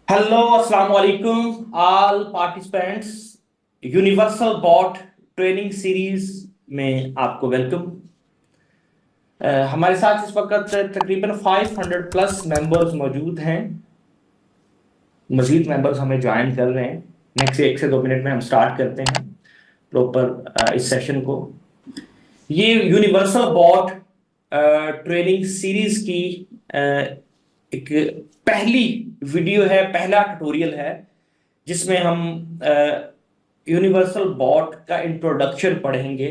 Hello अस्सलाम वालेकुम all participants. Universal bot training series में आपको वेलकम। हमारे साथ इस वक्त तकरीबन 500 प्लस मेंबर्स मौजूद हैं। मजीद मेंबर्स हमें ज्वाइन कर रहे हैं। नेक्स्ट 1 से 2 मिनट में हम स्टार्ट करते हैं प्रॉपर इस सेशन को। ये यूनिवर्सल बॉट ट्रेनिंग सीरीज की अ, एक पहली वीडियो है, पहला ट्यूटोरियल है जिसमें हम यूनिवर्सल बॉट का इंट्रोडक्शन पढ़ेंगे।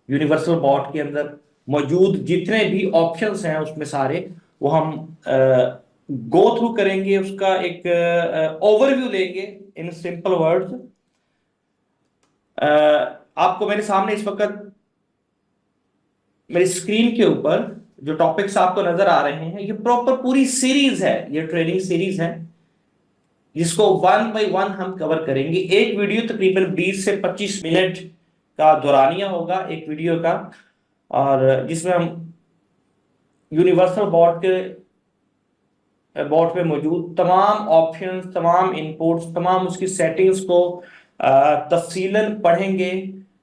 यूनिवर्सल बॉट के अंदर मौजूद जितने भी ऑप्शंस हैं उसमें सारे वो हम गो थ्रू करेंगे, उसका एक ओवरव्यू लेंगे इन सिंपल वर्ड्स। आपको मेरे सामने इस वक्त मेरी स्क्रीन के ऊपर जो टॉपिक्स आपको नजर आ रहे हैं, ये प्रॉपर पूरी सीरीज है, ये ट्रेनिंग सीरीज है जिसको 1 बाय 1 हम कवर करेंगे। एक वीडियो तकरीबन 20 से 25 मिनट का दौरानिया होगा एक वीडियो का, और जिसमें हम यूनिवर्सल बॉट में मौजूद तमाम ऑप्शंस, तमाम इनपुट्स, तमाम उसकी सेटिंग्स को तफसीलन पढ़ेंगे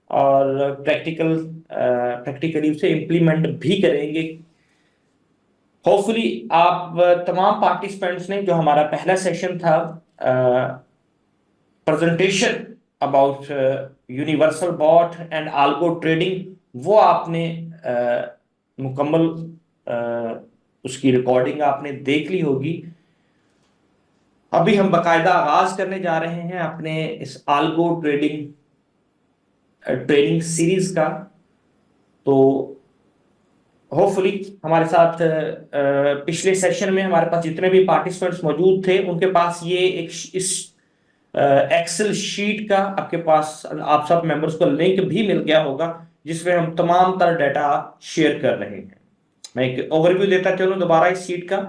और प्रैक्टिकली उसे इम्प्लीमेंट भी करेंगे। होपफुली आप तमाम पार्टिसिपेंट्स ने जो हमारा पहला सेशन था presentation about universal bot and algo trading, वो आपने मुकम्मल उसकी रिकॉर्डिंग आपने देख ली होगी। अभी हम बकायदा आगाज करने जा रहे हैं अपने इस आल्गो ट्रेडिंग ट्रेनिंग सीरीज का। तो होपफुली हमारे साथ पिछले सेशन में हमारे पास जितने भी पार्टिसिपेंट्स मौजूद थे उनके पास ये एक इस एक्सेल शीट का आपके पास आप सब मेंबर्स को लिंक भी मिल गया होगा जिसमें हम तमाम तरह डाटा शेयर कर रहे हैं। मैं एक ओवरव्यू देता चलूं दोबारा इस शीट का।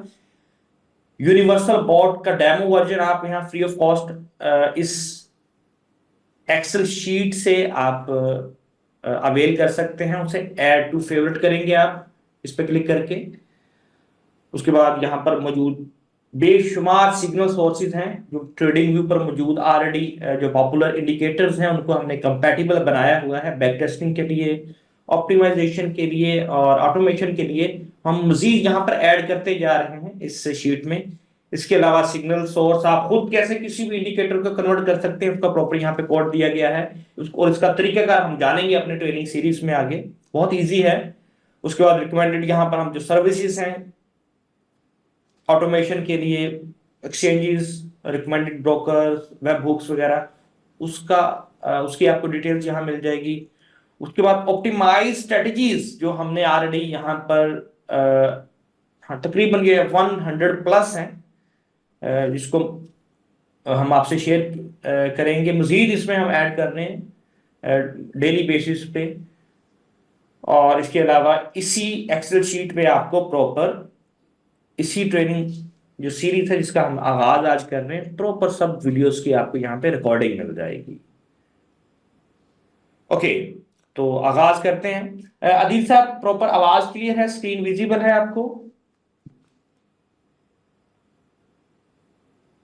यूनिवर्सल बॉट का डेमो वर्जन आप यहाँ फ्री ऑफ कॉस्ट इस एक्सेल शीट से आप अवेल कर सकते हैं। उसे ऐड टू फेवरेट करेंगे आप इस पर क्लिक करके। उसके बाद यहाँ पर मौजूद बेशुमार सिग्नल सोर्सेज हैं जो ट्रेडिंग व्यू पर मौजूद ऑलरेडी जो पॉपुलर इंडिकेटर्स हैं उनको हमने कंपैटिबल बनाया हुआ है बैक टेस्टिंग के लिए, ऑप्टिमाइजेशन के लिए और ऑटोमेशन के लिए। हम मजीद यहाँ पर ऐड करते जा रहे हैं इस शीट में। इसके अलावा सिग्नल सोर्स आप खुद कैसे किसी भी इंडिकेटर को कन्वर्ट कर सकते हैं उसका प्रॉपर यहाँ पे कोड दिया गया है। और इसका तरीकाकार हम जानेंगे अपने ट्रेनिंग सीरीज में आगे, बहुत ईजी है। उसके बाद रिकमेंडेड यहाँ पर हम जो सर्विसेज हैं ऑटोमेशन के लिए, exchanges, recommended brokers, web hooks वगैरह, उसका उसकी आपको डिटेल्स यहाँ मिल जाएगी। उसके बाद ऑप्टिमाइज स्ट्रेटजीज जो हमने ऑलरेडी यहाँ पर हाँ तकरीबन ये 100 प्लस हैं जिसको हम आपसे शेयर करेंगे। मजीद इसमें हम ऐड कर रहे हैं डेली बेसिस पे। और इसके अलावा इसी एक्सेल शीट पे आपको प्रॉपर इसी ट्रेनिंग जो सीरीज है जिसका हम आगाज आज कर रहे हैं, प्रॉपर सब वीडियोस की आपको यहाँ पे रिकॉर्डिंग मिल जाएगी। ओके, तो आगाज करते हैं। अदील साहब, प्रॉपर आवाज क्लियर है, स्क्रीन विजिबल है आपको?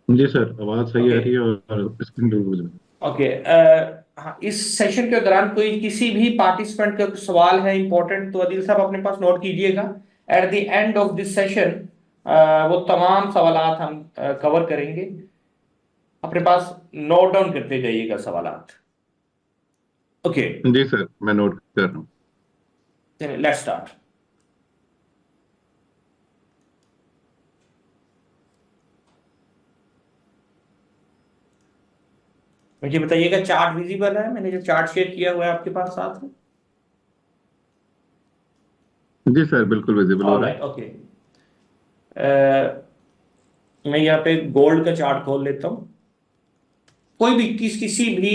जी सर, आवाज सही आ ओके रही है और स्क्रीन बिल्कुल है। ओके। हाँ, इस सेशन के दौरान कोई किसी भी पार्टिसिपेंट का कोई सवाल है इंपॉर्टेंट तो अदील साहब अपने पास नोट कीजिएगा। At the end of this session वो तमाम सवालात हम कवर करेंगे। अपने पास नोट डाउन करते जाइएगा सवालात। ओके, जी सर, मैं नोट कर रहा हूँ। Let's start. मुझे बताइएगा चार्ट विजिबल है? मैंने जो चार्ट शेयर किया हुआ है आपके पास साथ में। जी सर, बिल्कुल विजिबल हो रहा ऑलराइट, ओके। मैं यहाँ पे गोल्ड का चार्ट खोल लेता हूँ। कोई भी किसी भी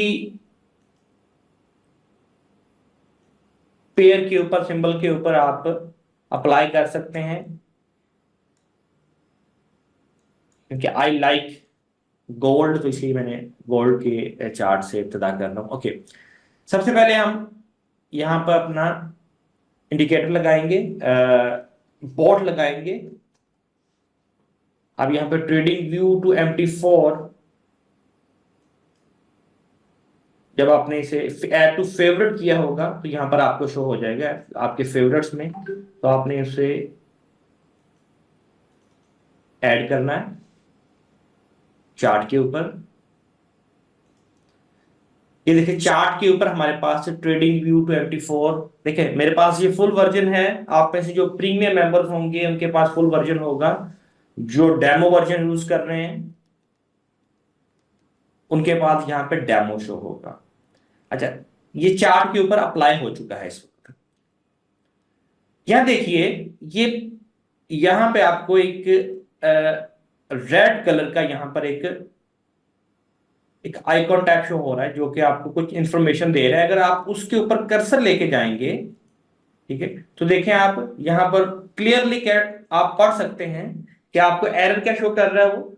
पेयर के ऊपर, सिंबल के ऊपर आप अप्लाई कर सकते हैं, क्योंकि आई लाइक गोल्ड तो इसलिए मैंने गोल्ड के चार्ट से इब्तिदा कर रहा हूँ। ओके, सबसे पहले हम यहाँ पर अपना इंडिकेटर लगाएंगे, बॉट लगाएंगे। अब यहाँ पे ट्रेडिंग व्यू टू MT4, जब आपने इसे ऐड टू फेवरेट किया होगा तो यहाँ पर आपको शो हो जाएगा आपके फेवरेट्स में, तो आपने उसे ऐड करना है चार्ट के ऊपर। ये देखिए चार्ट के ऊपर हमारे पास ट्रेडिंग व्यू टू MT4, देखिए मेरे पास ये फुल वर्जन है। आप में से जो प्रीमियम मेंबर्स होंगे उनके पास फुल वर्जन होगा, जो डेमो वर्जन यूज कर रहे हैं उनके पास यहाँ पे डेमो शो होगा। अच्छा, ये चार्ट के ऊपर अप्लाई हो चुका है इस वक्त। यहां देखिए, ये यहां पे आपको एक रेड कलर का यहां पर एक आइकॉन टैग शो हो रहा है, जो कि आपको कुछ इंफॉर्मेशन दे रहा है। अगर आप उसके ऊपर कर्सर लेके जाएंगे, ठीक है, तो देखें आप यहां पर क्लियरली क्या आप पढ़ सकते हैं कि आपको एरर क्या शो कर रहा है वो।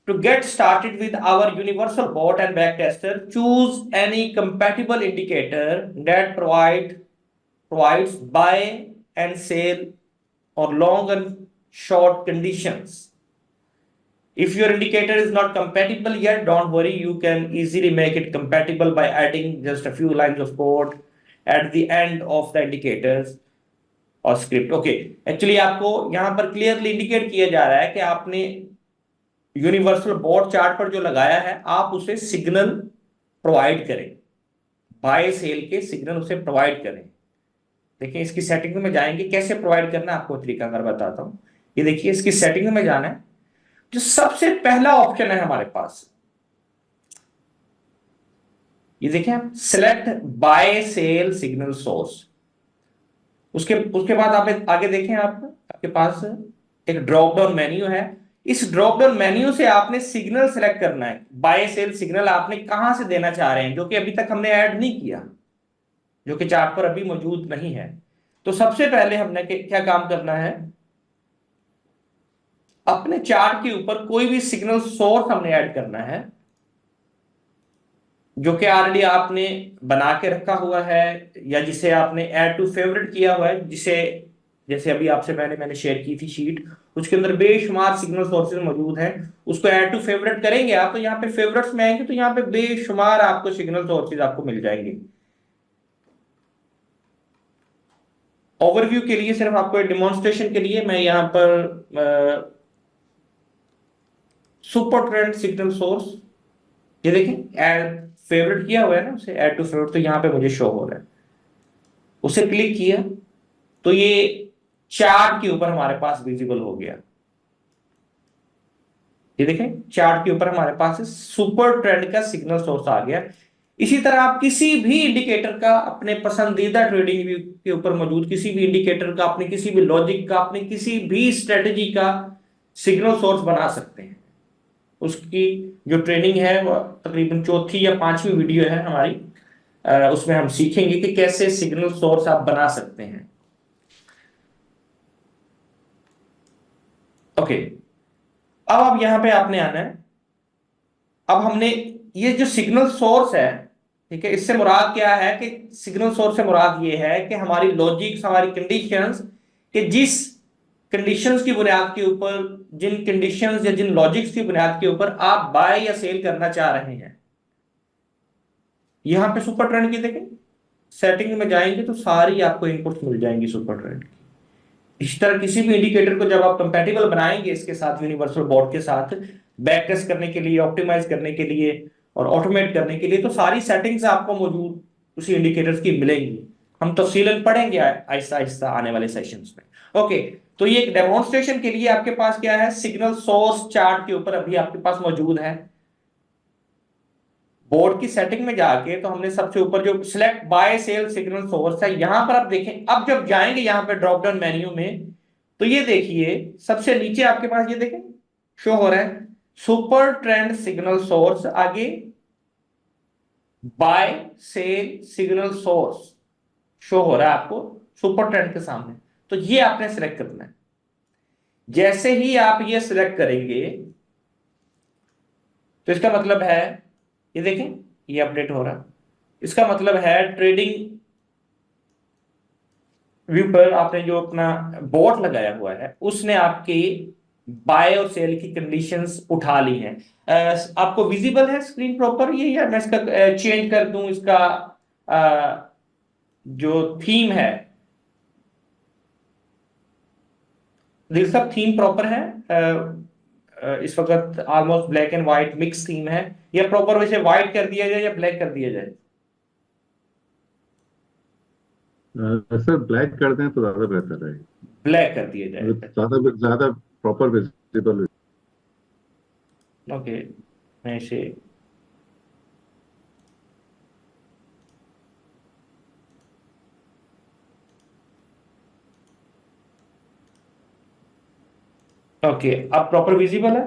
To get started with our universal bot and backtester, choose any compatible indicator that provides buy and sell or long and short conditions. If your indicator is not compatible yet, don't worry, you can easily make it compatible by adding just a few lines of code at the end of the indicators और script. Okay, actually आपको यहां पर clearly indicate किया जा रहा है कि आपने यूनिवर्सल बॉट चार्ट पर जो लगाया है आप उसे सिग्नल प्रोवाइड करें, बाय सेल के सिग्नल उसे प्रोवाइड करें। देखिए इसकी सेटिंग में जाएंगे, कैसे प्रोवाइड करना है आपको तरीका अगर बताता हूं। ये देखिए इसकी सेटिंग में जाना है, जो सबसे पहला ऑप्शन है हमारे पास, ये देखिए आप select buy sell signal source. उसके उसके बाद आप आगे देखें, आपके पास एक ड्रॉप डाउन मेन्यू है। इस ड्रॉप डाउन मेन्यू से आपने सिग्नल सेलेक्ट करना है, बाय सेल सिग्नल आपने कहां से देना चाह रहे हैं, जो कि अभी तक हमने ऐड नहीं किया, जो कि चार्ट पर अभी मौजूद नहीं है। तो सबसे पहले हमने क्या काम करना है, अपने चार्ट के ऊपर कोई भी सिग्नल सोर्स हमने ऐड करना है, जो कि ऑलरेडी आपने बना के रखा हुआ है या जिसे आपने ऐड टू फेवरेट किया हुआ है, जिसे जैसे अभी आपसे मैंने शेयर की थी शीट, उसके अंदर बेशुमार सिग्नल सोर्सेज मौजूद हैं। उसको ऐड टू फेवरेट करेंगे आप, तो यहाँ पे फेवरेट्स में आएंगे तो यहाँ पे बेशुमार आपको सिग्नल सोर्सेज आपको मिल जाएंगे। ओवरव्यू के लिए, सिर्फ आपको डिमॉन्स्ट्रेशन के लिए मैं यहाँ पर सुपर ट्रेंड सिग्नल सोर्स, ये देखें ऐड फेवरेट किया हुआ है ना, उसे ऐड टू फेवरेट, तो यहाँ पे मुझे शो हो रहा है। उसे क्लिक किया तो ये चार्ट के ऊपर हमारे पास विजिबल हो गया। ये देखें चार्ट के ऊपर हमारे पास सुपर ट्रेंड का सिग्नल सोर्स आ गया। इसी तरह आप किसी भी इंडिकेटर का, अपने पसंदीदा ट्रेडिंग व्यू के ऊपर मौजूद किसी भी इंडिकेटर का, अपने किसी भी लॉजिक का, अपने किसी भी स्ट्रेटेजी का सिग्नल सोर्स बना सकते हैं। उसकी जो ट्रेनिंग है वो तकरीबन चौथी या पांचवी वीडियो है हमारी, उसमें हम सीखेंगे कि कैसे सिग्नल सोर्स आप बना सकते हैं। ओके, अब यहां पे आपने आना है। अब हमने ये जो सिग्नल सोर्स है, ठीक है, इससे मुराद क्या है कि सिग्नल सोर्स से मुराद ये है कि हमारी लॉजिक्स, हमारी कंडीशंस, कि जिस कंडीशंस की बुनियाद के ऊपर, जिन कंडीशंस या जिन लॉजिक्स की बुनियाद के ऊपर आप बाय या सेल करना चाह रहे हैं। यहां पे सुपर ट्रेंड की देखें, सेटिंग में जाएंगे तो सारी आपको इनपुट्स मिल जाएंगी सुपर ट्रेंड की। इस तरह किसी भी इंडिकेटर को जब आप कंपैटिबल बनाएंगे इसके साथ, यूनिवर्सल बॉट के साथ, बैक टेस्ट करने के लिए, ऑप्टिमाइज करने के लिए और ऑटोमेट करने के लिए, तो सारी सेटिंग्स आपको मौजूद उसी इंडिकेटर्स की मिलेंगी। हम तफसीलन पढ़ेंगे आहिस्ता आहिस्ता आने वाले सेशंस में। ओके, तो ये एक डेमोन्स्ट्रेशन के लिए आपके पास क्या है, सिग्नल सोर्स चार्ट के ऊपर अभी आपके पास मौजूद है। बोर्ड की सेटिंग में जाके तो हमने सबसे ऊपर जो select buy sell signal source है, यहां पर आप देखें, अब जब जाएंगे यहां पे ड्रॉप डाउन मेन्यू में, तो ये देखिए सबसे नीचे आपके पास ये देखें शो हो रहा है सुपर ट्रेंड सिग्नल सोर्स, आगे buy sell signal source show हो रहा है आपको सुपर ट्रेंड के सामने। तो ये आपने सिलेक्ट करना है। जैसे ही आप ये सिलेक्ट करेंगे तो इसका मतलब है, ये देखें ये अपडेट हो रहा है, इसका मतलब है ट्रेडिंग व्यू पर आपने जो अपना बॉट लगाया हुआ है उसने आपकी बाय और सेल की कंडीशंस उठा ली हैं। आपको विजिबल है स्क्रीन प्रॉपर ये, या मैं इसका चेंज कर दूं, इसका जो थीम है, दिल सब थीम प्रॉपर है। इस वक्त almost black and white mix theme है, या प्रॉपर वैसे व्हाइट कर दिया जाए या ब्लैक कर दिया जाए? सर ब्लैक कर दें तो ज्यादा बेहतर रहेगा, ब्लैक कर दिया जाए। मतलब ज्यादा ज्यादा प्रॉपर विजिबल। ओके, मैं इसे ओके, अब प्रॉपर विजिबल है।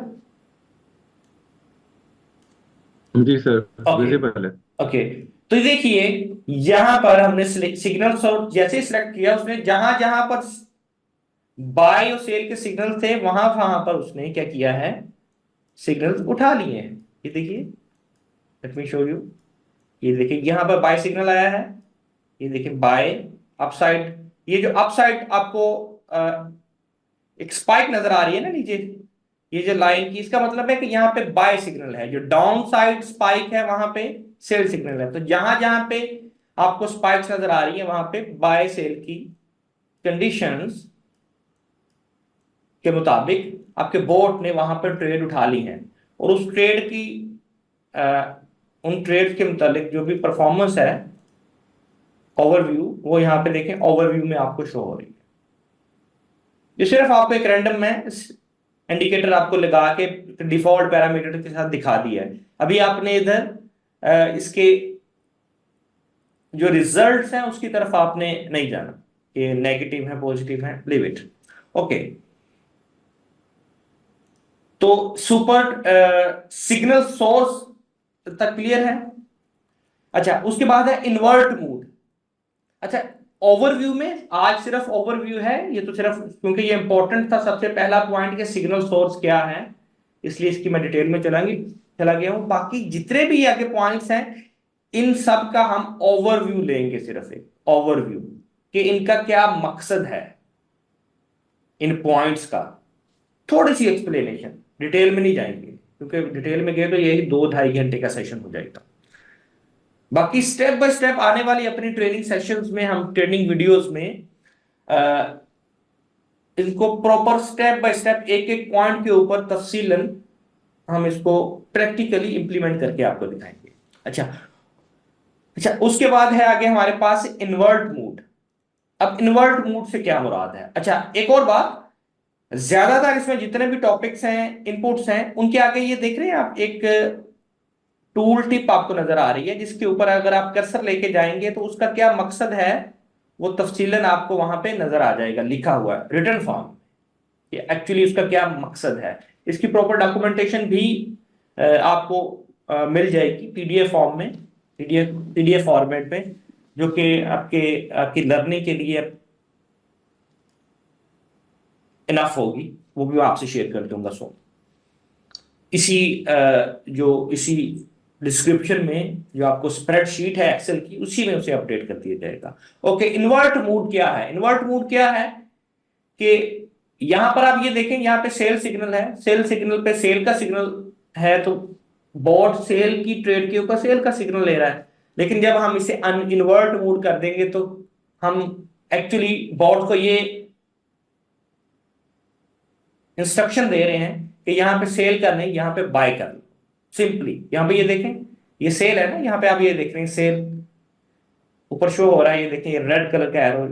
जी सर, ओके विजिबल है। ओके, तो देखिए यहां पर हमने सिग्नल सोर्स जैसे सिलेक्ट किया, उसने जहां जहां पर बाय और सेल के सिग्नल थे वहां वहां पर उसने क्या किया है, सिग्नल्स उठा लिए हैं। ये देखिए, लेट मी शो यू। ये देखिए यहां पर बाय सिग्नल आया है, ये देखिए बाय अपसाइड। ये जो अपसाइड आपको एक स्पाइक नजर आ रही है ना नीचे, ये जो लाइन की, इसका मतलब है कि यहाँ पे बाय सिग्नल है। जो डाउन साइड स्पाइक है वहां पे सेल सिग्नल है। तो जहां जहां पे आपको स्पाइक्स नजर आ रही है वहां पे बाय सेल की कंडीशंस के मुताबिक आपके बोट ने वहां पर ट्रेड उठा ली है। और उस ट्रेड की अ, उन ट्रेड के मुताबिक जो भी परफॉर्मेंस है, ओवरव्यू, वो यहाँ पे देखें ओवरव्यू में आपको शो हो रही है। ये सिर्फ आपको एक रैंडम में इंडिकेटर आपको लगा के डिफॉल्ट पैरामीटर के साथ दिखा दिया है। अभी आपने इधर इसके जो रिजल्ट्स हैं उसकी तरफ आपने नहीं जाना कि नेगेटिव है पॉजिटिव है, लीव इट। ओके, तो सुपर सिग्नल सोर्स तक क्लियर है। अच्छा, उसके बाद है इन्वर्ट मूड। अच्छा, ओवरव्यू में आज सिर्फ ओवरव्यू है ये, तो सिर्फ क्योंकि ये इंपॉर्टेंट था सबसे पहला पॉइंट, के सिग्नल सोर्स क्या है, इसलिए इसकी मैं डिटेल में चला गया हूं। बाकी जितने भी आगे पॉइंट्स हैं इन सब का हम ओवरव्यू लेंगे, सिर्फ एक ओवरव्यू कि इनका क्या मकसद है, इन पॉइंट्स का थोड़ी सी एक्सप्लेनेशन। डिटेल में नहीं जाएंगे क्योंकि डिटेल में गए तो यही 2-2.5 घंटे का सेशन हो जाएगा। बाकी स्टेप बाय स्टेप आने वाली अपनी ट्रेनिंग सेशंस में, हम ट्रेनिंग वीडियोस में अ, इनको प्रॉपर स्टेप बाय स्टेप एक एक पॉइंट के ऊपर तफसीलन हम इसको प्रैक्टिकली इंप्लीमेंट करके आपको दिखाएंगे। अच्छा अच्छा, उसके बाद है आगे हमारे पास इन्वर्ट मूड। अब इन्वर्ट मूड से क्या मुराद है? अच्छा, एक और बात, ज्यादातर इसमें जितने भी टॉपिक्स हैं, इनपुट्स हैं, उनके आगे ये देख रहे हैं आप, एक टूल टिप आपको नजर आ रही है, जिसके ऊपर अगर आप कर्सर लेके जाएंगे तो उसका क्या मकसद है वो तफसीलन आपको वहां पे नजर आ जाएगा, लिखा हुआ है रिटन फॉर्म, कि एक्चुअली उसका क्या मकसद है। इसकी प्रॉपर डॉक्यूमेंटेशन भी आपको मिल जाएगी पीडीएफ फॉर्म में, पीडीएफ फॉर्मेट में, जो कि आपके आपकी लर्निंग के लिए इनफ होगी। वो भी मैं आपसे शेयर कर दूंगा। सो इसी जो इसी डिस्क्रिप्शन में जो आपको स्प्रेडशीट है एक्सेल की, उसी में उसे अपडेट कर दिया जाएगा। ओके, इन्वर्ट मूड क्या है? इन्वर्ट मूड क्या है कि यहां पर आप ये देखें, यहां पे सेल सिग्नल है, सेल सिग्नल पे सेल का सिग्नल है, तो बॉट सेल की ट्रेड के ऊपर सेल का सिग्नल ले रहा है। लेकिन जब हम इसे अन इन्वर्ट मूड कर देंगे तो हम एक्चुअली बॉट को ये इंस्ट्रक्शन दे रहे हैं कि यहाँ पे सेल का नहीं, यहाँ पे बाय कर लो। सिंपली यहाँ पे ये देखें, ये सेल है ना, यहाँ पे आप ये देख रहे हैं सेल ऊपर शो हो रहा है, ये देखें ये रेड कलर का एरो,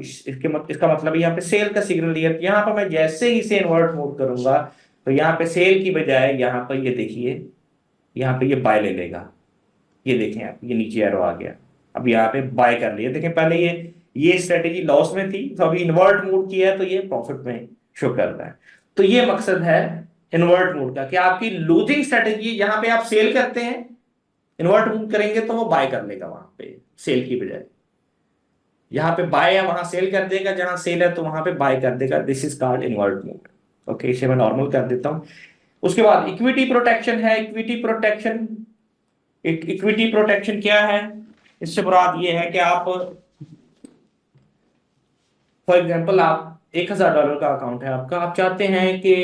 इसका मतलब यहाँ पे सेल का सिग्नल लिया। यहाँ पर मैं जैसे ही इसे इन्वर्ट मोड करूंगा तो यहाँ पे सेल की बजाय यहाँ पर ये देखिए, यहाँ पे ये बाय ले लेगा। ये देखें आप, ये नीचे एरो आ गया, अब यहाँ पे बाय कर लिया। देखें पहले ये स्ट्रेटेजी लॉस में थी, तो अभी इन्वर्ट मोड किया है तो ये प्रॉफिट में शो कर रहा है। तो ये मकसद है इन्वर्ट मोड का, कि आपकी लूजिंग स्ट्रेटेजी, यहाँ पे आप सेल करते हैं, इन्वर्ट मोड करेंगे तो वो बाय कर लेगा वहां पे सेल की बजाय। यहाँ पे बाय है वहां सेल कर देगा, जहां सेल है तो वहां पे बाय कर देगा। This is called invert mode. Okay, इसे मैं नॉर्मल कर देता हूं। उसके बाद इक्विटी प्रोटेक्शन है। इक्विटी प्रोटेक्शन क्या है? इससे मुराद ये है कि आप, फॉर एग्जांपल, आप $1,000 का अकाउंट है आपका, आप चाहते हैं कि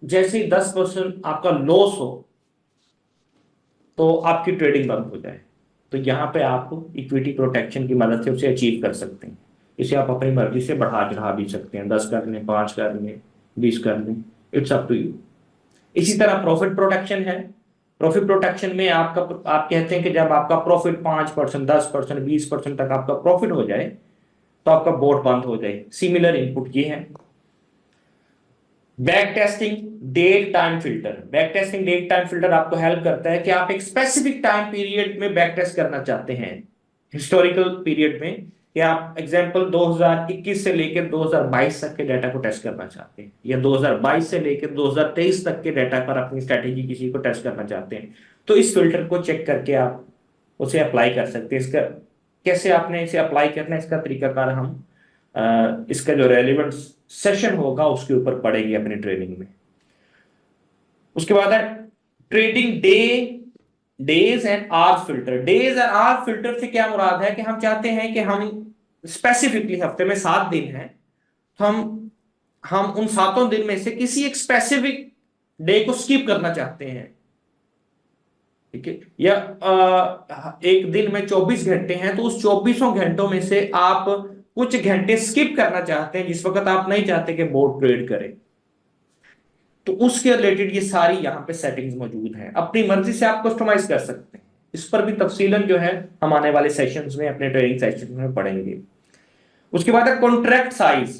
जैसे ही 10% आपका लॉस हो तो आपकी ट्रेडिंग बंद हो जाए, तो यहाँ पे आप इक्विटी प्रोटेक्शन की मदद से उसे अचीव कर सकते हैं। इसे आप अपनी मर्जी से बढ़ा चढ़ा भी सकते हैं, 10 कर लें, 5 कर लें, 20 कर लें, इट्स अप टू यू। इसी तरह प्रॉफिट प्रोटेक्शन है। प्रॉफिट प्रोटेक्शन में आप कहते हैं कि जब आपका प्रॉफिट 5%, 10%, 20% तक आपका प्रॉफिट हो जाए तो आपका बोट बंद हो जाए। सिमिलर इनपुट ये है। Back testing date time filter. Back testing date time filter आपको हेल्प करता है कि आप एक स्पेसिफिक टाइम पीरियड में बैक टेस्ट करना चाहते हैं, हिस्टोरिकल पीरियड में, या आप एग्जांपल 2021 से लेकर 2022 तक के डाटा को टेस्ट करना चाहते हैं, या 2022 से लेकर 2023 तक के डाटा पर अपनी स्ट्रेटेजी किसी को टेस्ट करना चाहते हैं, तो इस फिल्टर को चेक करके आप उसे अप्लाई कर सकते हैं। इसका कैसे आपने इसे अप्लाई करना है, इसका तरीकाकार हम इसका जो रेलिवेंट सेशन होगा उसके ऊपर पढ़ेंगे अपनी ट्रेनिंग में। उसके बाद है trading days and hours filter. Days and hour filter से क्या मुराद है कि हम चाहते हैं कि हम स्पेसिफिकली हफ्ते में 7 दिन हैं, तो हम उन 7 दिन में से किसी एक स्पेसिफिक डे को स्किप करना चाहते हैं, ठीक है। या एक दिन में 24 घंटे हैं, तो उस 24 घंटों में से आप कुछ घंटे स्किप करना चाहते हैं जिस वक्त आप नहीं चाहते कि बोर्ड ट्रेड करे, तो उसके रिलेटेड ये सारी यहाँ पे सेटिंग्स मौजूद हैं। अपनी मर्जी से आप कस्टमाइज कर सकते हैं। इस पर भी तफसीलन जो है हम आने वाले सेशंस में, अपने ट्रेनिंग सेशंस में पढ़ेंगे। उसके बाद है contract size.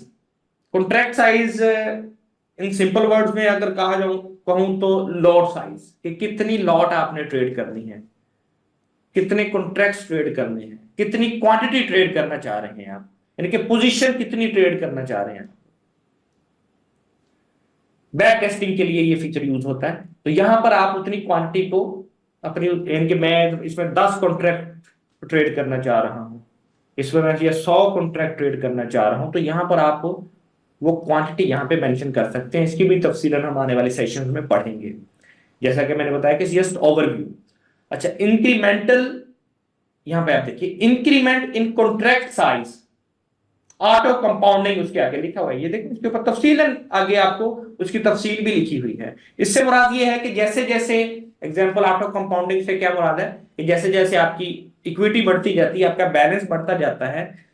Contract size in simple words में अगर कहा जाऊं कहूं तो लॉट साइज, कि कितनी लॉट आपने ट्रेड करनी है, कितने कॉन्ट्रैक्ट्स ट्रेड करने हैं, कितनी क्वांटिटी ट्रेड करना चाह रहे हैं आप, यानी कि पोजीशन कितनी ट्रेड करना चाह रहे हैं। बैक टेस्टिंग के लिए ये फीचर यूज होता है। तो यहां पर आप उतनी क्वांटिटी को अपनी, यानी कि मैं इसमें 10 कॉन्ट्रैक्ट ट्रेड करना चाह रहा हूं, इसमें मैं ये 100 कॉन्ट्रैक्ट ट्रेड करना चाह रहा हूं, तो यहां पर आप वो क्वांटिटी यहां पे मेंशन कर सकते हैं। इसकी भी तफसीलन हम आने वाले सेशंस में पढ़ेंगे। जैसा कि मैंने बताया कि जस्ट ओवरव्यू। अच्छा, इंक्रीमेंटल, यहां पे आप देखिए increment in contract size, auto compounding उसके आगे लिखा हुआ है, ये देखिए उसके ऊपर तफसीलन आगे आपको उसकी तफसील भी लिखी हुई है। इससे मुराद ये है कि जैसे जैसे एग्जांपल ऑटो कंपाउंडिंग से क्या मुराद है कि जैसे जैसे आपकी इक्विटी बढ़ती जाती है, आपका बैलेंस बढ़ता जाता है,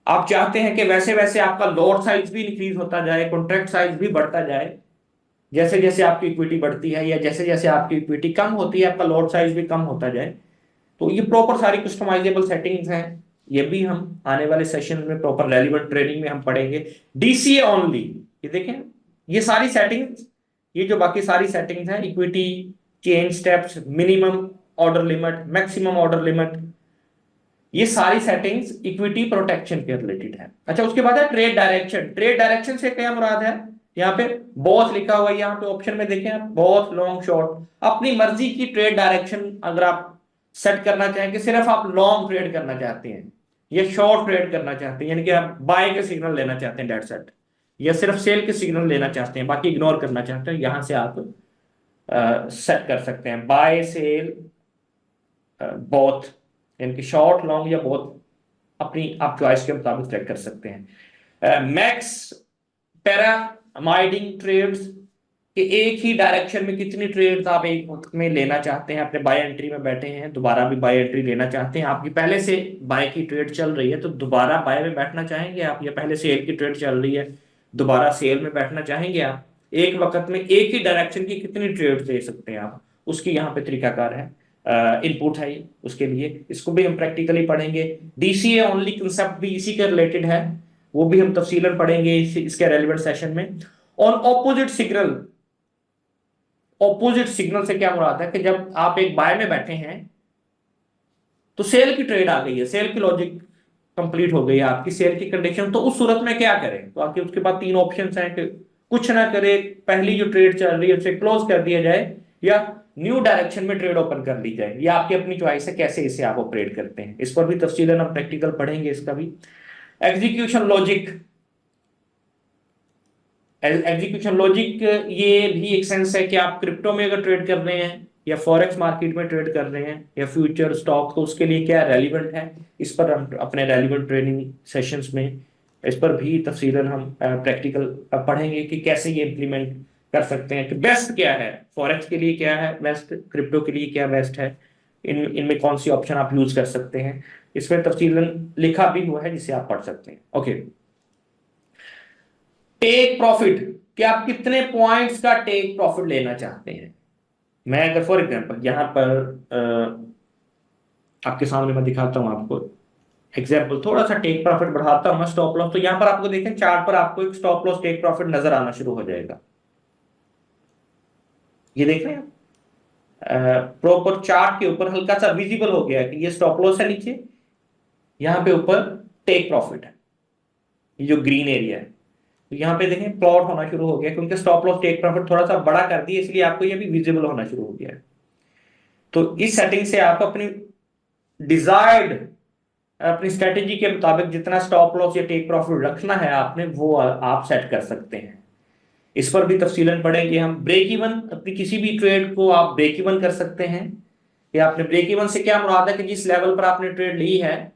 आप चाहते हैं कि वैसे वैसे आपका लॉट साइज भी इंक्रीज होता जाए, कॉन्ट्रैक्ट साइज भी बढ़ता जाए। जैसे जैसे आपकी इक्विटी बढ़ती है या जैसे जैसे आपकी इक्विटी कम होती है, आपका लॉट साइज भी कम होता जाए। तो ये प्रॉपर सारी कस्टमाइजेबल सेटिंग्स हैं। ये भी हम आने वाले सेशन में प्रॉपर रेलिवेंट ट्रेनिंग में हम पढ़ेंगे। डीसीए ओनली, ये देखें, ये सारी सेटिंग्स, ये जो बाकी सारी सेटिंग्स हैं, equity, change steps, minimum order limit, maximum order limit, ये सारी सेटिंग्स इक्विटी प्रोटेक्शन के रिलेटेड है। अच्छा, उसके बाद है ट्रेड डायरेक्शन। ट्रेड डायरेक्शन से क्या मुराद है, यहाँ पे बॉथ लिखा हुआ है, यहाँ पे ऑप्शन में देखें आप, बॉथ, लॉन्ग, शॉर्ट, अपनी मर्जी की ट्रेड डायरेक्शन अगर आप सेट करना चाहें कि सिर्फ आप लॉन्ग ट्रेड करना चाहते हैं या शॉर्ट ट्रेड करना चाहते हैं, यानी कि आप बाय के सिग्नल लेना चाहते हैं डेट सेट, या सिर्फ सेल के सिग्नल लेना चाहते हैं, बाकी इग्नोर करना चाहते हैं, यहां से आप सेट कर सकते हैं बाय, सेल, बोथ, यानी कि शॉर्ट, लॉन्ग या बोथ, अपनी आप चॉइस के मुताबिक सेलेक्ट कर सकते हैं। मैक्स पैरामाइडिंग ट्रेड्स, कि एक ही डायरेक्शन में कितनी ट्रेड्स आप एक वक्त में लेना चाहते हैं। अपने बाय एंट्री में बैठे हैं, दोबारा भी बाय एंट्री लेना चाहते हैं, आपकी पहले से बाय की ट्रेड चल रही है तो दोबारा बाय में बैठना चाहेंगे आप, या पहले सेल की ट्रेड चल रही है दोबारा सेल में बैठना चाहेंगे आप। एक वक्त में एक ही डायरेक्शन की कितनी ट्रेड ले सकते हैं आप, उसकी यहाँ पे तरीकाकार है, इनपुट है ये उसके लिए। इसको भी हम प्रैक्टिकली पढ़ेंगे। डीसीए ओनली कंसेप्ट भी इसी के रिलेटेड है, वो भी हम तफसीलन पढ़ेंगे इसके रेलिवेंट सेशन में। On opposite signal, opposite signal से क्या मुराद है कि जब आप एक बाय में बैठे हैं तो सेल की ट्रेड आ गई है, सेल की लॉजिक कंप्लीट हो गई है आपकी, सेल की कंडीशन, तो उस सूरत में क्या करें, तो आपके उसके बाद 3 ऑप्शन हैं कि कुछ ना करे, पहली जो ट्रेड चल रही है उसे क्लोज कर दिया जाए, या न्यू डायरेक्शन में ट्रेड ओपन कर ली जाए। ये आपकी अपनी चॉइस है कैसे इसे आप ऑपरेट करते हैं। इस पर भी तफसीलन हम प्रैक्टिकल पढ़ेंगे इसका भी। एग्जीक्यूशन लॉजिक, एग्जीक्यूशन लॉजिक ये भी एक सेंस है कि आप क्रिप्टो में अगर ट्रेड कर रहे हैं या फॉरेक्स मार्केट में ट्रेड कर रहे हैं या फ्यूचर स्टॉक, तो उसके लिए क्या रेलिवेंट है, इस पर हम अपने रेलिवेंट ट्रेनिंग सेशंस में इस पर भी तफसीलन हम प्रैक्टिकल पढ़ेंगे कि कैसे ये इम्प्लीमेंट कर सकते हैं कि बेस्ट क्या है, फॉरेक्स के लिए क्या है बेस्ट, क्रिप्टो के लिए क्या बेस्ट है, इनमें कौन सी ऑप्शन आप यूज कर सकते हैं। इसमें तफसीलन लिखा भी हुआ है जिसे आप पढ़ सकते हैं। ओके, टेक प्रॉफिट, कि आप कितने पॉइंट्स का टेक प्रॉफिट लेना चाहते हैं। मैं अगर फॉर एग्जांपल यहां पर आपके सामने मैं दिखाता हूं आपको एग्जांपल, थोड़ा सा टेक प्रॉफिट बढ़ाता हूं मैं, स्टॉप लॉस, तो यहां पर आपको देखें चार्ट पर आपको एक स्टॉप लॉस टेक प्रॉफिट नजर आना शुरू हो जाएगा। ये देख रहे हैं प्रॉपर चार्ट के ऊपर हल्का सा विजिबल हो गया कि ये स्टॉप लॉस है नीचे, यहां पे ऊपर टेक प्रॉफिट है, ये जो ग्रीन एरिया है। तो यहाँ पे देखें प्लॉट होना शुरू हो गया क्योंकि स्टॉप लॉस टेक प्रॉफिट थोड़ा सा बड़ा कर दिया, इसलिए आपको ये भी विजिबल होना शुरू हो गया है। तो इस सेटिंग से आप अपनी डिजायर्ड, अपनी स्ट्रेटेजी के मुताबिक जितना स्टॉप लॉस या टेक प्रॉफिट रखना है आपने, वो आप सेट कर सकते हैं। इस पर भी तफसीलन पढ़ेंगे हम। ब्रेक इवन, अपनी किसी भी ट्रेड को आप ब्रेक इवन कर सकते हैं, या आपने ब्रेक इवन से क्या मुराद है कि जिस लेवल पर आपने ट्रेड ली है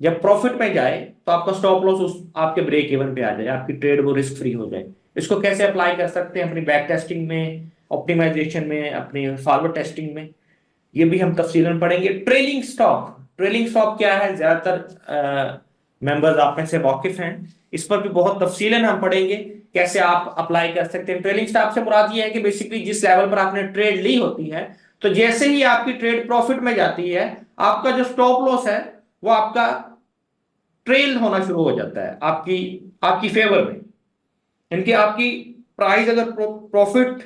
जब प्रॉफिट में जाए तो आपका स्टॉप लॉस उस आपके ब्रेक इवन पे आ जाए, आपकी ट्रेड वो रिस्क फ्री हो जाए। इसको कैसे अप्लाई कर सकते हैं अपनी बैक टेस्टिंग में, ऑप्टिमाइजेशन में, अपनी फॉरवर्ड टेस्टिंग में, ये भी हम तफसीलन पढ़ेंगे। ट्रेलिंग स्टॉप, ट्रेलिंग स्टॉप क्या है, ज्यादातर मेंबर्स आप में से वाकिफ हैं, इस पर भी बहुत तफसीलन हम पढ़ेंगे कैसे आप अप्लाई कर सकते हैं। ट्रेलिंग स्टॉप से मुराद ये है कि बेसिकली जिस लेवल पर आपने ट्रेड ली होती है, तो जैसे ही आपकी ट्रेड प्रॉफिट में जाती है, आपका जो स्टॉप लॉस है वो आपका ट्रेल होना शुरू हो जाता है आपकी आपकी फेवर में। इनकी आपकी प्राइस अगर प्रॉफिट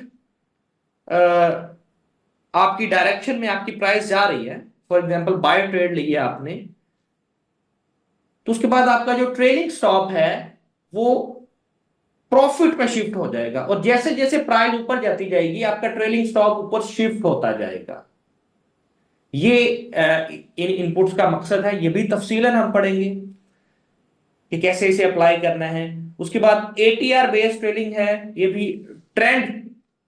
आपकी डायरेक्शन में आपकी प्राइस जा रही है, फॉर एग्जांपल बाय ट्रेड ली है आपने, तो उसके बाद आपका जो ट्रेलिंग स्टॉप है वो प्रॉफिट में शिफ्ट हो जाएगा, और जैसे जैसे प्राइस ऊपर जाती जाएगी आपका ट्रेलिंग स्टॉप ऊपर शिफ्ट होता जाएगा। ये इन इनपुट्स का मकसद है, ये भी तफसीलन हम पढ़ेंगे कि कैसे इसे अप्लाई करना है। उसके बाद एटीआर बेस्ड ट्रेडिंग है, ये भी ट्रेंड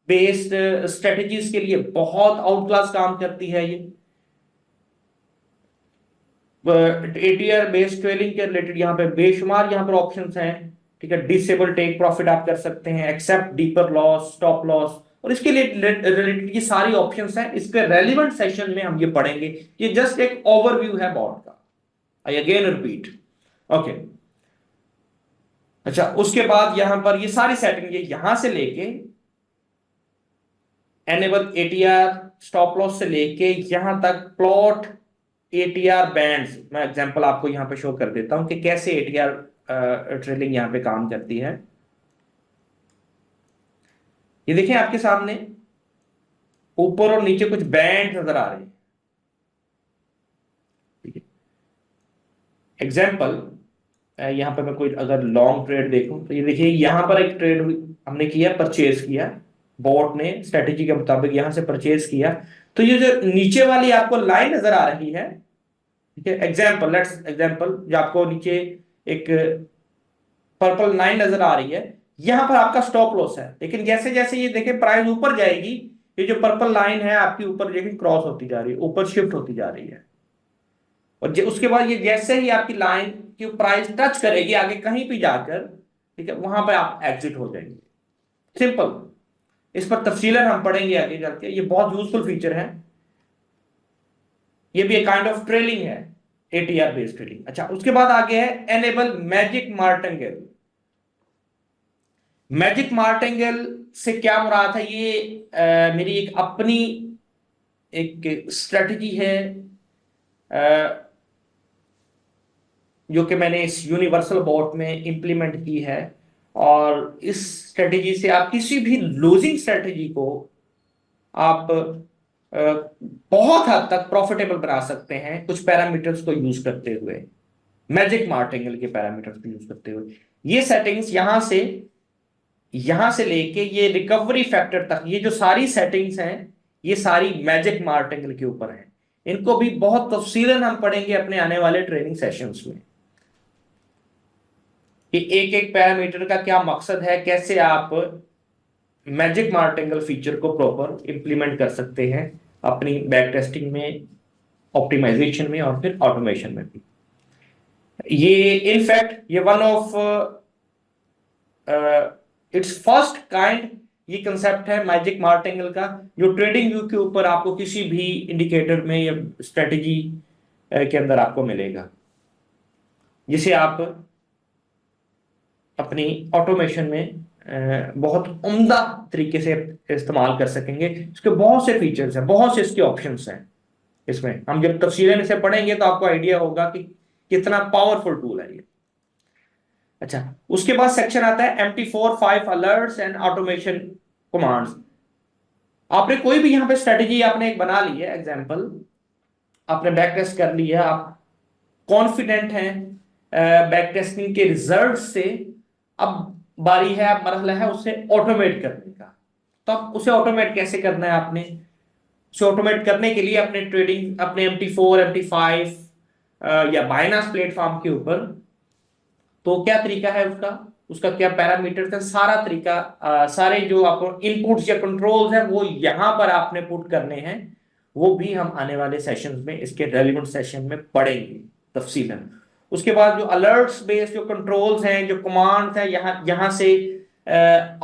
बेस्ड स्ट्रेटजीज के लिए बहुत आउट क्लास काम करती है। ये एटीआर बेस्ड ट्रेडिंग के रिलेटेड यहाँ पे बेशुमार यहाँ पर ऑप्शंस हैं, ठीक है। डिसेबल टेक प्रॉफिट आप कर सकते हैं, except deeper loss, stop loss, और इसके लिए रिलेटेड ये सारी ऑप्शंस हैं। इसके रेलिवेंट सेशन में हम ये पढ़ेंगे, ये जस्ट एक ओवरव्यू है बॉट का, आई अगेन रिपीट। ओके, अच्छा, उसके बाद यहां पर ये सारी सेटिंग ये यहां से लेके एनेबल एटीआर स्टॉप लॉस से लेके यहां तक प्लॉट एटीआर बैंड्स, मैं एग्जांपल आपको यहां पे शो कर देता हूं कि कैसे एटीआर ट्रेडिंग यहां पे काम करती है। ये देखिए आपके सामने ऊपर और नीचे कुछ बैंड नजर आ रहे हैं, ठीक है। एग्जांपल यहां पर मैं कोई अगर लॉन्ग ट्रेड देखूं तो ये देखिए यहां पर एक ट्रेड हमने किया, परचेज किया, बॉट ने स्ट्रेटेजी के मुताबिक यहां से परचेज किया। तो ये जो नीचे वाली आपको लाइन नजर आ रही है, ठीक है, एग्जांपल लेट्स एग्जांपल जो आपको नीचे एक पर्पल लाइन नजर आ रही है, यहां पर आपका स्टॉप लॉस है। लेकिन जैसे जैसे ये देखिए प्राइस ऊपर जाएगी, ये जो पर्पल लाइन है आपकी ऊपर देखिए क्रॉस होती जा रही है, ऊपर शिफ्ट होती जा रही है, और उसके बाद ये जैसे ही आपकी लाइन की प्राइस टच करेगी आगे कहीं भी जाकर, ठीक है, वहां पे आप एग्जिट हो जाएंगे। सिंपल, इस पर तफसीलन हम पढ़ेंगे आगे जाके, ये बहुत यूजफुल फीचर है। ये भी एक काइंड ऑफ ट्रेलिंग है, एटीआर बेस्ड ट्रेडिंग। अच्छा, उसके बाद आगे है enable magic martingale. Magic martingale से क्या मुराद है, ये मेरी एक अपनी एक स्ट्रेटजी है जो कि मैंने इस यूनिवर्सल बॉट में इंप्लीमेंट की है, और इस स्ट्रेटजी से आप किसी भी लूजिंग स्ट्रेटजी को आप बहुत हद तक प्रॉफिटेबल बना सकते हैं कुछ पैरामीटर्स को यूज करते हुए, मैजिक मार्टिंगल के पैरामीटर्स को यूज करते हुए। ये सेटिंग्स यहां से लेके ये रिकवरी फैक्टर तक, ये जो सारी सेटिंग्स हैं ये सारी मैजिक मार्टिंगल के ऊपर हैं। इनको भी बहुत तफसीलन हम पढ़ेंगे अपने आने वाले ट्रेनिंग सेशंस में कि एक एक पैरामीटर का क्या मकसद है, कैसे आप मैजिक मार्टिंगल फीचर को प्रॉपर इंप्लीमेंट कर सकते हैं अपनी बैक टेस्टिंग में, ऑप्टिमाइजेशन में और फिर ऑटोमेशन में भी। ये इनफैक्ट ये one of its first kind, ये कंसेप्ट है मैजिक मार्टिंगल का, जो ट्रेडिंग व्यू के ऊपर आपको किसी भी इंडिकेटर में या स्ट्रेटेजी के अंदर आपको मिलेगा, जिसे आप अपनी ऑटोमेशन में बहुत उम्दा तरीके से इस्तेमाल कर सकेंगे। इसके बहुत से फीचर्स हैं, बहुत से इसके ऑप्शंस हैं। इसमें हम जब तफसीलन इसे पढ़ेंगे तो आपको आइडिया होगा कि कितना पावरफुल टूल है ये। अच्छा, उसके बाद सेक्शन आता है MT4 5 alerts and automation commands. आपने कोई भी यहाँ पे स्ट्रेटेजी आपने एक बना ली है, एग्जांपल आपने बैक टेस्ट कर लिया, आप कॉन्फिडेंट हैं बैक टेस्टिंग के रिजल्ट से, अब बारी है, अब मरहला है उसे ऑटोमेट करने का। तो अब उसे ऑटोमेट कैसे करना है आपने? उसे ऑटोमेट करने के लिए अपने ट्रेडिंग, अपने MT4 MT5 या बाइनांस प्लेटफॉर्म के ऊपर, तो क्या तरीका है उसका, उसका क्या पैरामीटर्स है, सारा तरीका, सारे जो आपको इनपुट्स या कंट्रोल्स हैं वो यहां पर आपने पुट करने हैं। वो भी हम आने वाले सेशंस में, इसके रेलिवेंट सेशन में पढ़ेंगे तफसीलन। उसके बाद जो अलर्ट्स बेस्ड जो कंट्रोल्स हैं, जो कमांड्स हैं, यहाँ यहाँ से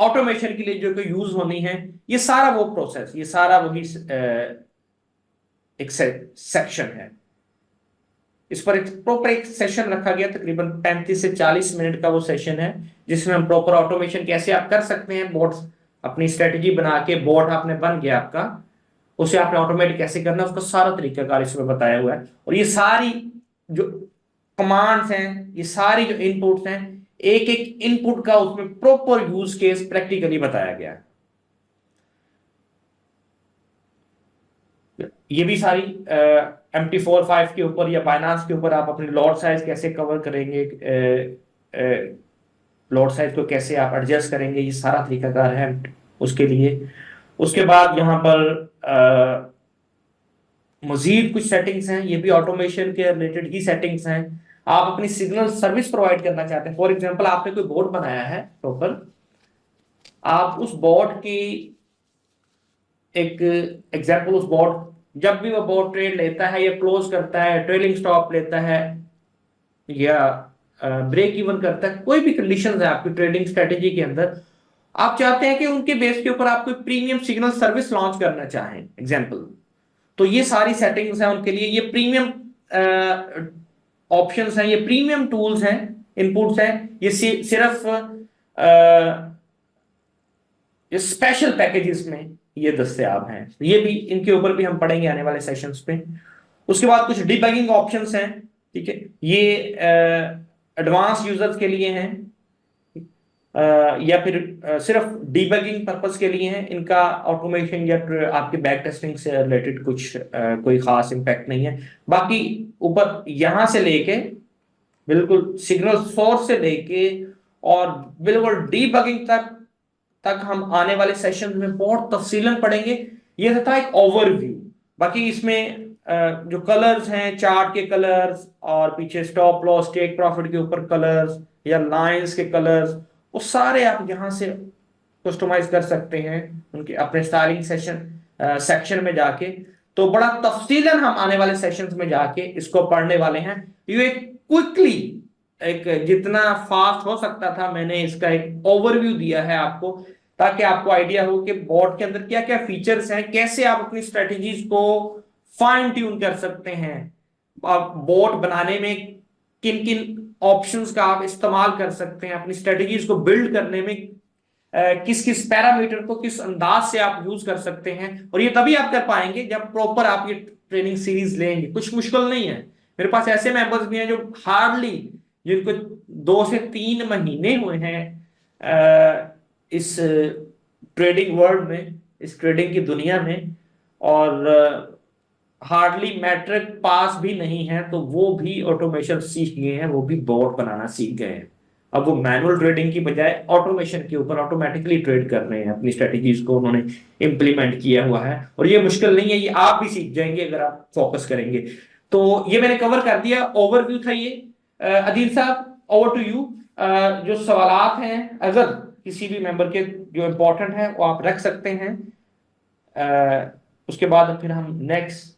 ऑटोमेशन के लिए जो यूज होनी है, ये सारा वो प्रोसेस, ये सारा वही एक सेक्शन है। इस पर एक प्रॉपर एक सेशन रखा गया, तकरीबन 35 से 40 मिनट का वो सेशन है, जिसमें हम प्रॉपर ऑटोमेशन कैसे आप कर सकते हैं, बोट अपनी स्ट्रेटेजी बना के, बोट आपने बन गया आपका, उसे आपने ऑटोमेट कैसे करना है, उसका सारा तरीकाकार इसमें बताया हुआ है। और ये सारी जो कमांड्स हैं, ये सारी जो इनपुट्स हैं, एक एक इनपुट का उसमें प्रॉपर यूज केस प्रैक्टिकली बताया गया है। ये भी सारी MT4 5 के ऊपर या बाइनांस के ऊपर आप अपनी लॉट साइज कैसे कवर करेंगे, लॉट साइज को कैसे आप एडजस्ट करेंगे, ये सारा तरीकाकार है उसके लिए। उसके बाद यहाँ पर मजीद कुछ सेटिंग्स हैं, ये भी ऑटोमेशन के रिलेटेड ही सेटिंग्स हैं। आप अपनी सिग्नल सर्विस प्रोवाइड करना चाहते हैं, फॉर एग्जांपल आपने कोई बोर्ड बनाया है प्रॉपर, आप उस बोर्ड की एक एग्जांपल, उस बोर्ड जब भी वो बोर्ड ट्रेड लेता है या क्लोज करता है, ट्रेलिंग स्टॉप लेता है या ब्रेक इवन करता है, कोई भी कंडीशन है आपकी ट्रेडिंग स्ट्रेटेजी के अंदर, आप चाहते हैं कि उनके बेस के ऊपर आप कोई प्रीमियम सिग्नल सर्विस लॉन्च करना चाहें एग्जांपल, तो ये सारी सेटिंग्स हैं उनके लिए। ये प्रीमियम ऑप्शंस हैं, ये प्रीमियम टूल्स हैं, इनपुट्स हैं, ये सिर्फ ये स्पेशल पैकेजेस में ये दस्तयाब हैं। ये भी, इनके ऊपर भी हम पढ़ेंगे आने वाले सेशंस पे। उसके बाद कुछ डिबगिंग ऑप्शंस हैं, ठीक है, ये एडवांस यूजर्स के लिए हैं, या फिर सिर्फ डिबगिंग पर्पस के लिए हैं। इनका ऑटोमेशन या आपके बैक टेस्टिंग से रिलेटेड कुछ कोई खास इंपैक्ट नहीं है। बाकी ऊपर यहां से लेके बिल्कुल सिग्नल सोर्स से लेके और बिल्कुल डीबगिंग तक हम आने वाले सेशन में बहुत तफसीलन पढ़ेंगे। ये था एक ओवरव्यू। बाकी इसमें जो कलर्स हैं, चार्ट के कलर्स और पीछे स्टॉप लॉस टेक प्रॉफिट के ऊपर कलर्स या लाइंस के कलर्स, वो सारे आप यहाँ से कस्टमाइज कर सकते हैं उनके अपने स्टाइलिंग सेक्शन में जाके। तो बड़ा तफसीलन हम आने वाले सेशंस में जाके इसको पढ़ने वाले हैं। ये क्विकली, एक जितना फास्ट हो सकता था मैंने इसका एक ओवरव्यू दिया है आपको, ताकि आपको आइडिया हो कि बोर्ड के अंदर क्या क्या फीचर्स हैं, कैसे आप अपनी स्ट्रेटेजीज को फाइन ट्यून कर सकते हैं, आप बोर्ड बनाने में किन किन ऑप्शंस का आप इस्तेमाल कर सकते हैं, अपनी स्ट्रेटेजीज को बिल्ड करने में किस किस पैरामीटर को किस अंदाज से आप यूज कर सकते हैं। और ये तभी आप कर पाएंगे जब प्रॉपर आप ये ट्रेनिंग सीरीज लेंगे। कुछ मुश्किल नहीं है। मेरे पास ऐसे मेंबर्स भी हैं जो हार्डली, जिनको 2 से 3 महीने हुए हैं इस ट्रेडिंग वर्ल्ड में, इस ट्रेडिंग की दुनिया में, और हार्डली मैट्रिक पास भी नहीं है, तो वो भी ऑटोमेशन सीख गए हैं, वो भी बोर्ड बनाना सीख गए हैं। अब वो मैनुअल ट्रेडिंग की बजाय ऑटोमेशन के ऊपर ऑटोमेटिकली ट्रेड कर रहे हैं, अपनी स्ट्रेटेजीज को उन्होंने इंप्लीमेंट किया हुआ है। और ये मुश्किल नहीं है, ये आप भी सीख जाएंगे अगर आप फोकस करेंगे। तो ये मैंने कवर कर दिया, ओवरव्यू था ये। अदील साहब, ओवर टू यू। जो सवालात हैं अगर किसी भी मेंबर के जो इंपॉर्टेंट है वो आप रख सकते हैं। उसके बाद फिर हम नेक्स्ट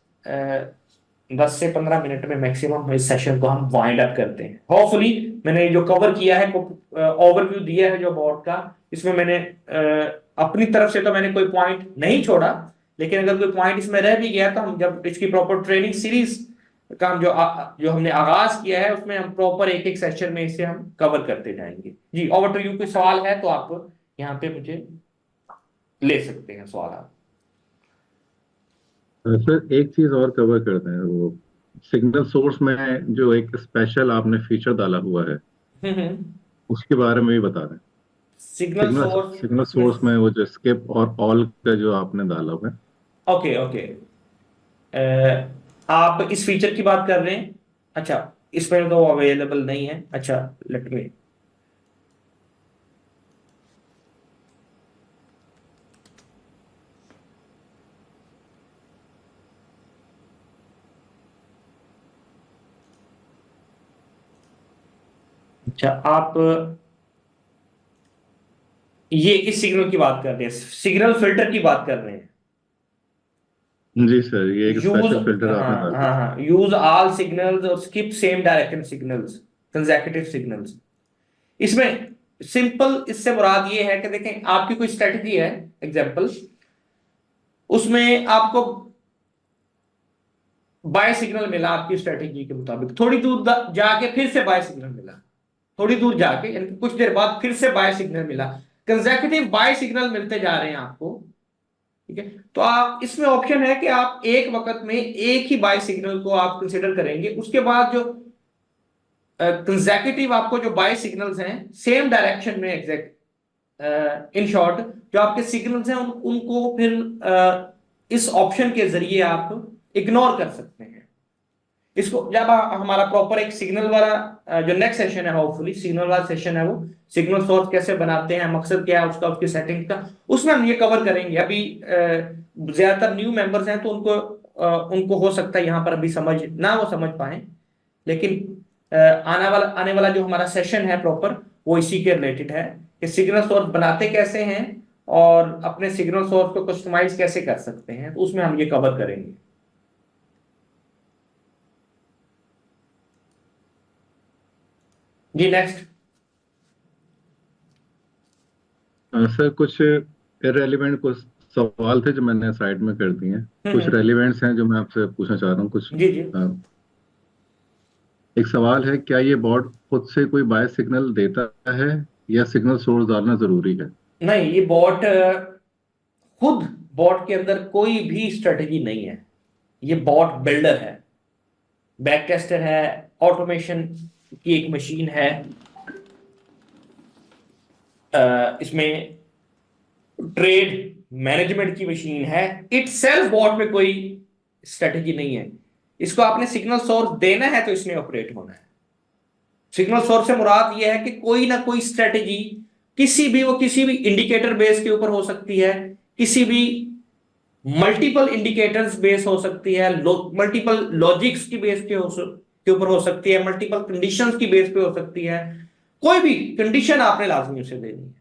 10 से 15 मिनट में मैक्सिमम इस सेशन को हम वाइंड अप करते हैं। होपफुली मैंने जो कवर किया है, ओवरव्यू दिया है जो बोर्ड का, इसमें मैंने अपनी तरफ से तो मैंने कोई पॉइंट नहीं छोड़ा, लेकिन अगर कोई पॉइंट इसमें रह भी गया तो हम जब इसकी प्रॉपर ट्रेनिंग सीरीज का हम जो हमने आगाज किया है उसमें हम प्रॉपर एक एक सेशन में इसे हम कवर करते जाएंगे। जी, ओवर टू यू। कोई सवाल है तो आप यहाँ पे मुझे ले सकते हैं सवाल आप। सर एक चीज और कवर करते हैं, वो सिग्नल सोर्स में जो एक स्पेशल आपने फीचर डाला हुआ है, हम्म। उसके बारे में भी बता दें। सिग्नल सिग्नल सोर्स सिग्नल में। सोर्स में वो जो स्किप और ऑल का जो आपने डाला हुआ है। Okay okay. आप इस फीचर की बात कर रहे हैं? अच्छा, इसमें तो अवेलेबल नहीं है। अच्छा, लेट मी। अच्छा, आप ये इस सिग्नल की बात कर रहे हैं, सिग्नल फिल्टर की बात कर रहे हैं? जी सर, ये एक यूज, स्पेशल फिल्टर आपने हाँ डाला हाँ हाँ, यूज ऑल सिग्नल्स और skip same direction signals, consecutive signals. इसमें सिंपल, इससे मुराद ये है कि देखें आपकी कोई स्ट्रेटजी है, एग्जांपल, उसमें आपको बाय सिग्नल मिला आपकी स्ट्रेटजी के मुताबिक, थोड़ी दूर जाके फिर से बाय सिग्नल मिला, थोड़ी दूर जाके यानी कि कुछ देर बाद फिर से बाय सिग्नल मिला, कंसेक्यूटिव बाय सिग्नल मिलते जा रहे हैं आपको। ठीक है, तो आप इसमें ऑप्शन है कि आप एक वक्त में एक ही बाय सिग्नल को आप कंसिडर करेंगे, उसके बाद जो कंसेक्यूटिव आपको जो बाय सिग्नल्स हैं सेम डायरेक्शन में, एग्जैक्ट इन शॉर्ट जो आपके सिग्नल्स हैं उनको फिर इस ऑप्शन के जरिए आप इग्नोर कर सकते हैं। इसको जब हमारा प्रॉपर एक सिग्नल वाला जो नेक्स्ट सेशन है, होपफुली सिग्नल वाला सेशन है, वो सिग्नल सोर्स कैसे बनाते हैं, मकसद क्या है उसका, उसकी सेटिंग का, उसमें हम ये कवर करेंगे। अभी ज्यादातर न्यू मेंबर्स हैं तो उनको हो सकता है यहाँ पर अभी समझ ना वो समझ पाए, लेकिन आने वाला जो हमारा सेशन है प्रॉपर वो इसी के रिलेटेड है कि सिग्नल सोर्स बनाते कैसे हैं और अपने सिग्नल सोर्स को कस्टमाइज कैसे कर सकते हैं, तो उसमें हम ये कवर करेंगे। जी, नेक्स्ट। सर कुछ इरेलीवेंट कुछ सवाल थे जो मैंने साइड में कर दिए हैं। कुछ रेलिवेंट्स हैं जो मैं आपसे पूछना चाह रहा हूँ कुछ। जी जी। अ, एक सवाल है, क्या ये बॉर्ड खुद से कोई बायस सिग्नल देता है या सिग्नल सोर्स डालना जरूरी है? नहीं, ये बॉट खुद, बॉट के अंदर कोई भी स्ट्रेटजी नहीं है। ये बॉट बिल्डर है, बैक टेस्टर है, ऑटोमेशन की एक मशीन है, इसमें ट्रेड मैनेजमेंट की मशीन है। इट सेल्फ बॉट में कोई स्ट्रेटजी नहीं है। इसको आपने सिग्नल सोर्स देना है तो इसने ऑपरेट होना है। सिग्नल सोर्स से मुराद यह है कि कोई ना कोई स्ट्रेटजी, किसी भी इंडिकेटर बेस के ऊपर हो सकती है, किसी भी मल्टीपल इंडिकेटर्स बेस हो सकती है, मल्टीपल लॉजिक्स की बेस के ऊपर हो सकती है, मल्टीपल कंडीशंस की बेस पे हो सकती है। कोई भी कंडीशन आपने लाजमी उसे देनी है।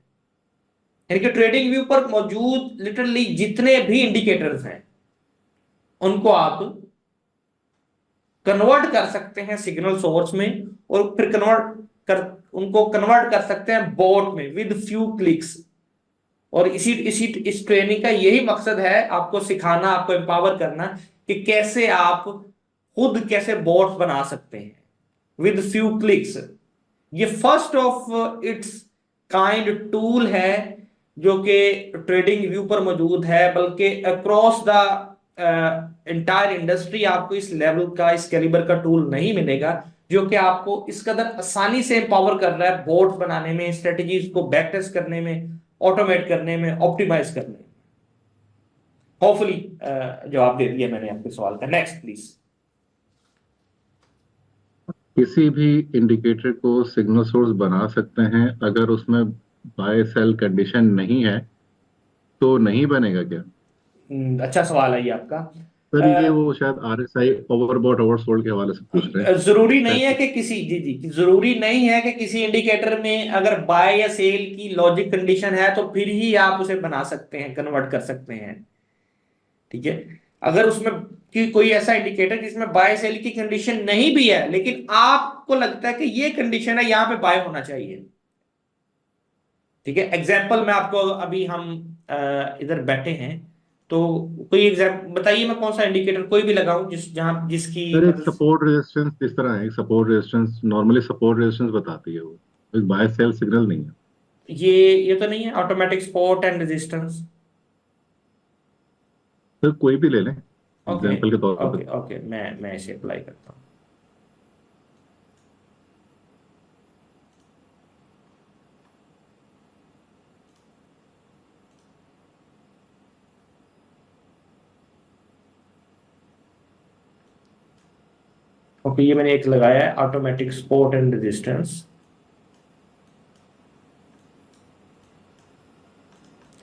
यानी कि ट्रेडिंग व्यू पर मौजूद लिटरली जितने भी इंडिकेटर्स हैं उनको आप कन्वर्ट कर सकते हैं सिग्नल सोर्स में, और फिर उनको कन्वर्ट कर सकते हैं बॉट में विद फ्यू क्लिक्स। और इसी इसी इस ट्रेनिंग का यही मकसद है, आपको सिखाना, आपको एम्पावर करना कि कैसे आप खुद कैसे बॉट्स बना सकते हैं विद फ्यू क्लिक्स। ये first of its kind tool है जो कि ट्रेडिंग व्यू पर मौजूद है, बल्कि अक्रॉस द एंटायर इंडस्ट्री आपको इस लेवल का, इस कैलिबर का टूल नहीं मिलेगा जो कि आपको इस कदर आसानी से एम्पावर कर रहा है बोर्ड्स बनाने में, स्ट्रेटजीज को बैक टेस्ट करने में, ऑटोमेट करने में, ऑप्टिमाइज करने में। होपफुली जवाब दे दिया मैंने आपके सवाल का। Next please. किसी भी इंडिकेटर को सिग्नल सोर्स बना सकते हैं अगर उसमें बाय सेल कंडीशन नहीं है, तो नहीं बनेगा क्या? अच्छा सवाल है ये आपका। सर ये वो शायद आरएसआई ओवरबॉट ओवरसोल्ड के हवाले से पूछ रहे हैं जरूरी नहीं है शायद। कि किसी, जी जी, जरूरी नहीं है कि किसी इंडिकेटर में अगर बाय या सेल की लॉजिक कंडीशन है तो फिर ही आप उसे बना सकते हैं, कन्वर्ट कर सकते हैं। ठीक है, अगर उसमें कोई ऐसा इंडिकेटर जिसमें बाय सेल की कंडीशन नहीं भी है लेकिन आपको लगता है कि ये कंडीशन है, यहां पे बाय होना चाहिए, ठीक है, एग्जाम्पल मैं आपको अभी हम इधर बैठे हैं, तो कोई एग्जाम्पल बताइए, मैं कौन सा इंडिकेटर कोई भी लगाऊं जहां जिसकी सर एक मदद। सपोर्ट रेजिस्टेंस इस तरह है, एक support resistance normally support resistance बताती है वो, एक बाय सेल सिग्नल नहीं है। ये तो नहीं है automatic support and resistance? Sir कोई भी ले लें ओके एग्जांपल के तौर ओके पर। ओके, मैं इसे अप्लाई करता हूँ। ओके, ये मैंने एक लगाया है ऑटोमेटिक सपोर्ट एंड रेजिस्टेंस।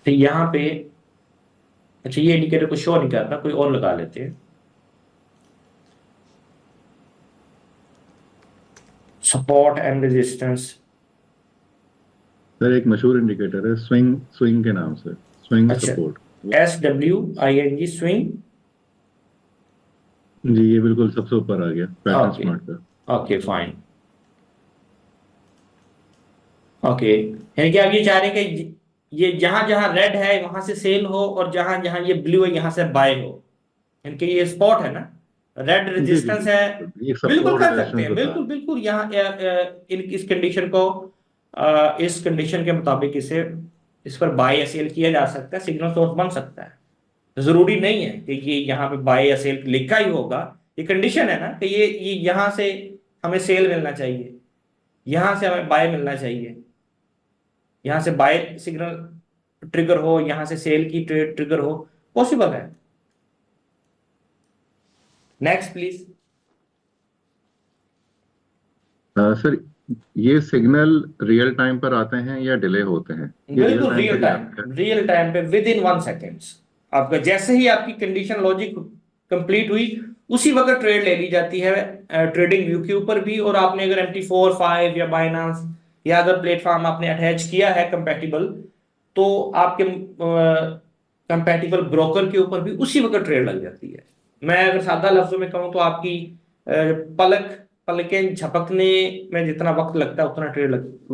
तो यहाँ पे, अच्छा ये इंडिकेटर को शो नहीं करता, कोई और लगा लेते हैं। Support and resistance. सर एक मशहूर इंडिकेटर है स्विंग, स्विंग के नाम से, स्विंग अच्छा, सपोर्ट। SWING swing. जी ये बिल्कुल सबसे ऊपर आ गया पैटर्न ओके स्मार्ट का। Okay fine. ओके, यानी कि आप ये चाह रहे हैं कि ये जहां जहां रेड है वहां से सेल हो, और जहां जहां ये ब्लू है यहां से बाय हो। इनके ये स्पॉट है ना, रेड जी जी रेजिस्टेंस जी है। ये बिल्कुल सपोर्ट कर सकते रेजिस्टेंस हैं, बता बिल्कुल बिल्कुल, यहाँ इन इस कंडीशन को, इस कंडीशन के मुताबिक इसे, इस पर बाय या सेल किया जा सकता है, सिग्नल सोर्स बन सकता है। जरूरी नहीं है कि ये यहाँ पे बाय या सेल लिखा ही होगा। ये कंडीशन है ना कि ये यहाँ से हमें सेल मिलना चाहिए, यहाँ से हमें बाय मिलना चाहिए, यहाँ से बाय सिग्नल ट्रिगर हो, यहाँ से सेल की ट्रिगर हो, पॉसिबल है। Next please. सर ये सिग्नल रियल टाइम पर आते हैं या डिले होते हैं? ये रियल बिल्कुल टाइम रियल पर ही टाइम, आते हैं। रियल टाइम पे विद इन 1 सेकेंड्स। आपका जैसे ही आपकी कंडीशन लॉजिक कंप्लीट हुई, उसी वक्त ट्रेड ले ली जाती है ट्रेडिंग व्यू के ऊपर भी। और आपने अगर MT4 5 या बाइनांस या अगर प्लेटफॉर्म आपने अटैच किया है कंपैटिबल, तो आपके कंपैटिबल ब्रोकर के ऊपर भी उसी वक्त ट्रेड लग जाती है। मैं अगर सादा लफ्जों में कहूँ तो आपकी पलक पलकें झपकने में जितना वक्त लगता है उतना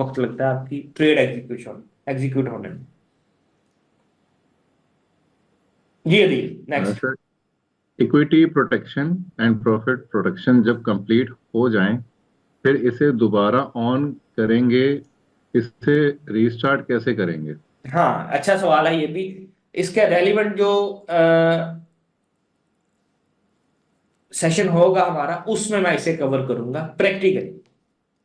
वक्त लगता है आपकी ट्रेड एग्जीक्यूट होने में। ये दी next. Sir equity protection and profit protection जब कंप्लीट हो जाएं, फिर इसे दोबारा ऑन करेंगे, इसे रीस्टार्ट कैसे करेंगे? हाँ, अच्छा सवाल है ये भी। इसका रेलिवेंट जो सेशन होगा हमारा, उसमें मैं इसे कवर करूंगा प्रैक्टिकली।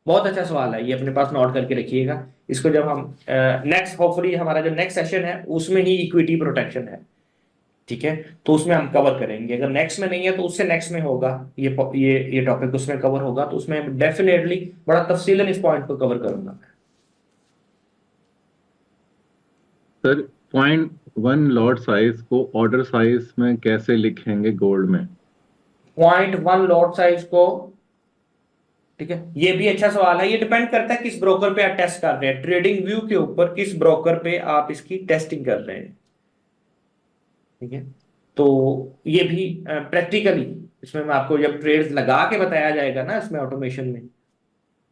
बहुत अच्छा सवाल है ये, अपने पास नोट करके रखिएगा। इसको जब हम नेक्स्ट, होपफुली हमारा जो नेक्स्ट सेशन है उसमें ही इक्विटी प्रोटेक्शन है, ठीक है, तो उसमें हम कवर करेंगे। अगर नेक्स्ट में नहीं है तो उससे नेक्स्ट में होगा। ये टॉपिक उसमें कवर होगा, तो उसमें डेफिनेटली बड़ा तफसीलन इस पॉइंट को कवर करूंगा। सर .1 लॉट साइज को ऑर्डर साइज में कैसे लिखेंगे गोल्ड में? 0.1 लॉट साइज को, ठीक है, ये भी अच्छा सवाल है। ये डिपेंड करता है किस ब्रोकर पे आप टेस्ट कर रहे हैं, ट्रेडिंग व्यू के ऊपर किस ब्रोकर पे आप इसकी टेस्टिंग कर रहे हैं, ठीक है। तो ये भी प्रैक्टिकली, इसमें मैं आपको जब ट्रेड्स लगा के बताया जाएगा ना इसमें ऑटोमेशन में,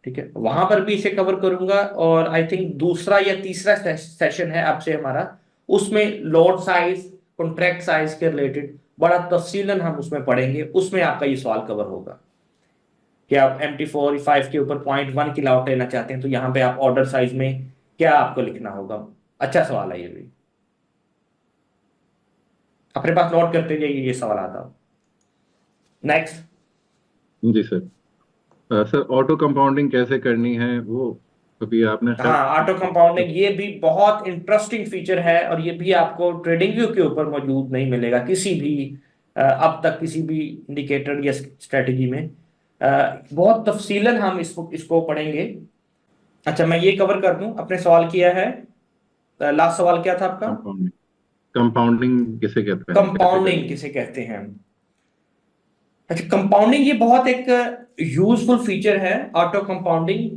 ठीक है, वहां पर भी इसे कवर करूंगा। और आई थिंक दूसरा या तीसरा सेशन है आपसे हमारा, उसमें लॉट साइज, कॉन्ट्रैक्ट साइज के रिलेटेड बड़ा तफसीलन हम उसमें पढ़ेंगे। उसमें आपका ये सवाल कवर होगा कि आप MT4 5 के ऊपर 0.1 की लॉट लेना चाहते हैं, तो यहाँ पे आप ऑर्डर साइज में क्या आपको लिखना होगा। अच्छा सवाल है ये भी, अपने पास नोट करते जाइए ये सवाल आता। नेक्स्ट। जी सर। सर ऑटो कंपाउंडिंग कैसे करनी है वो कभी आपने हाँ, ऑटो खैर। कंपाउंडिंग ये भी बहुत इंटरेस्टिंग फीचर है, और ये भी आपको ट्रेडिंग व्यू के ऊपर मौजूद नहीं मिलेगा किसी भी अब तक किसी भी इंडिकेटर या स्ट्रेटजी में। बहुत तफसीलन हम इसको पढ़ेंगे। अच्छा, मैं ये कवर कर दूं, अपने सवाल किया है, लास्ट सवाल क्या था आपका? कंपाउंडिंग, कंपाउंडिंग किसे कहते हैं, कैसे कंपाउंडिंग करनी है? किसे कहते हैं? अच्छा, कंपाउंडिंग ये बहुत एक यूजफुल फीचर है, ऑटो कंपाउंडिंग।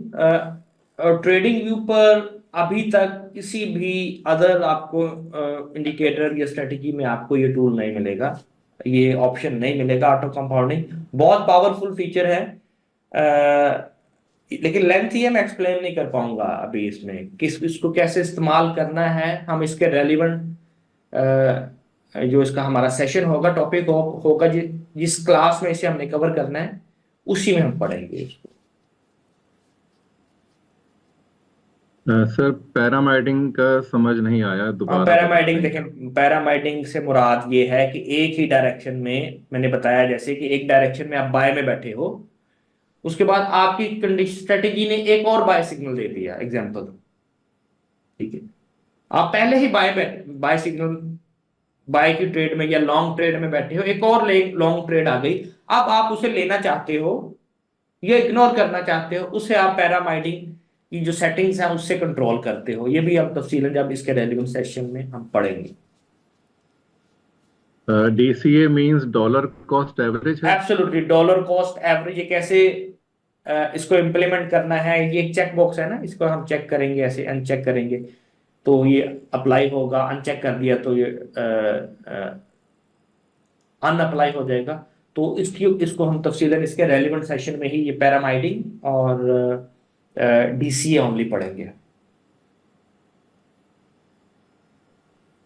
ट्रेडिंग व्यू पर अभी तक किसी भी अदर आपको इंडिकेटर या स्ट्रेटजी में आपको ये टूल नहीं मिलेगा, ये ऑप्शन नहीं मिलेगा। ऑटो कंपाउंडिंग बहुत पावरफुल फीचर है। लेकिन लेंथ ही है, मैं एक्सप्लेन नहीं कर पाऊंगा अभी इसमें, किस इसको कैसे इस्तेमाल करना है। हम इसके रेलिवेंट जो इसका हमारा सेशन होगा, टॉपिक होगा जिस क्लास में इसे हमने कवर करना है, उसी में हम पढ़ेंगे इसको। सर पैरामाइडिंग का समझ नहीं आया, हाँ, दोबारा बता पैरामाइडिंग देंगे आप? देखें, पैरामाइडिंग से मुराद ये है कि एक ही डायरेक्शन में, मैंने बताया जैसे कि एक डायरेक्शन में आप बाय में बैठे हो, उसके बाद आपकी कंडीशन स्ट्रेटेजी ने एक और बाय सिग्नल दे दिया, एग्जांपल, ठीक है। आप पहले ही बाय बाय सिग्नल, बाय की ट्रेड में या लॉन्ग ट्रेड में बैठे हो, एक और लॉन्ग ट्रेड आ गई, अब आप उसे लेना चाहते हो या इग्नोर करना चाहते हो, उसे आप पैरामाइडिंग की जो सेटिंग्स है उससे कंट्रोल करते हो। ये भी हम तफसीलन जब इसके रेलिवेंट सेशन में हम पढ़ेंगे। DCA means dollar cost average है? एब्सोल्युटली, डॉलर कॉस्ट एवरेज, ये कैसे इसको इम्प्लीमेंट करना है, ये एक चेक बॉक्स है ना, इसको हम चेक करेंगे, ऐसे अनचेक करेंगे तो ये अप्लाई होगा, अनचेक कर दिया तो ये अनअप्लाई हो जाएगा। तो इसको हम तफसीलन इसके रेलिवेंट सेशन में ही ये पैरामाइडिंग और डीसीए ओनली पढ़ेंगे।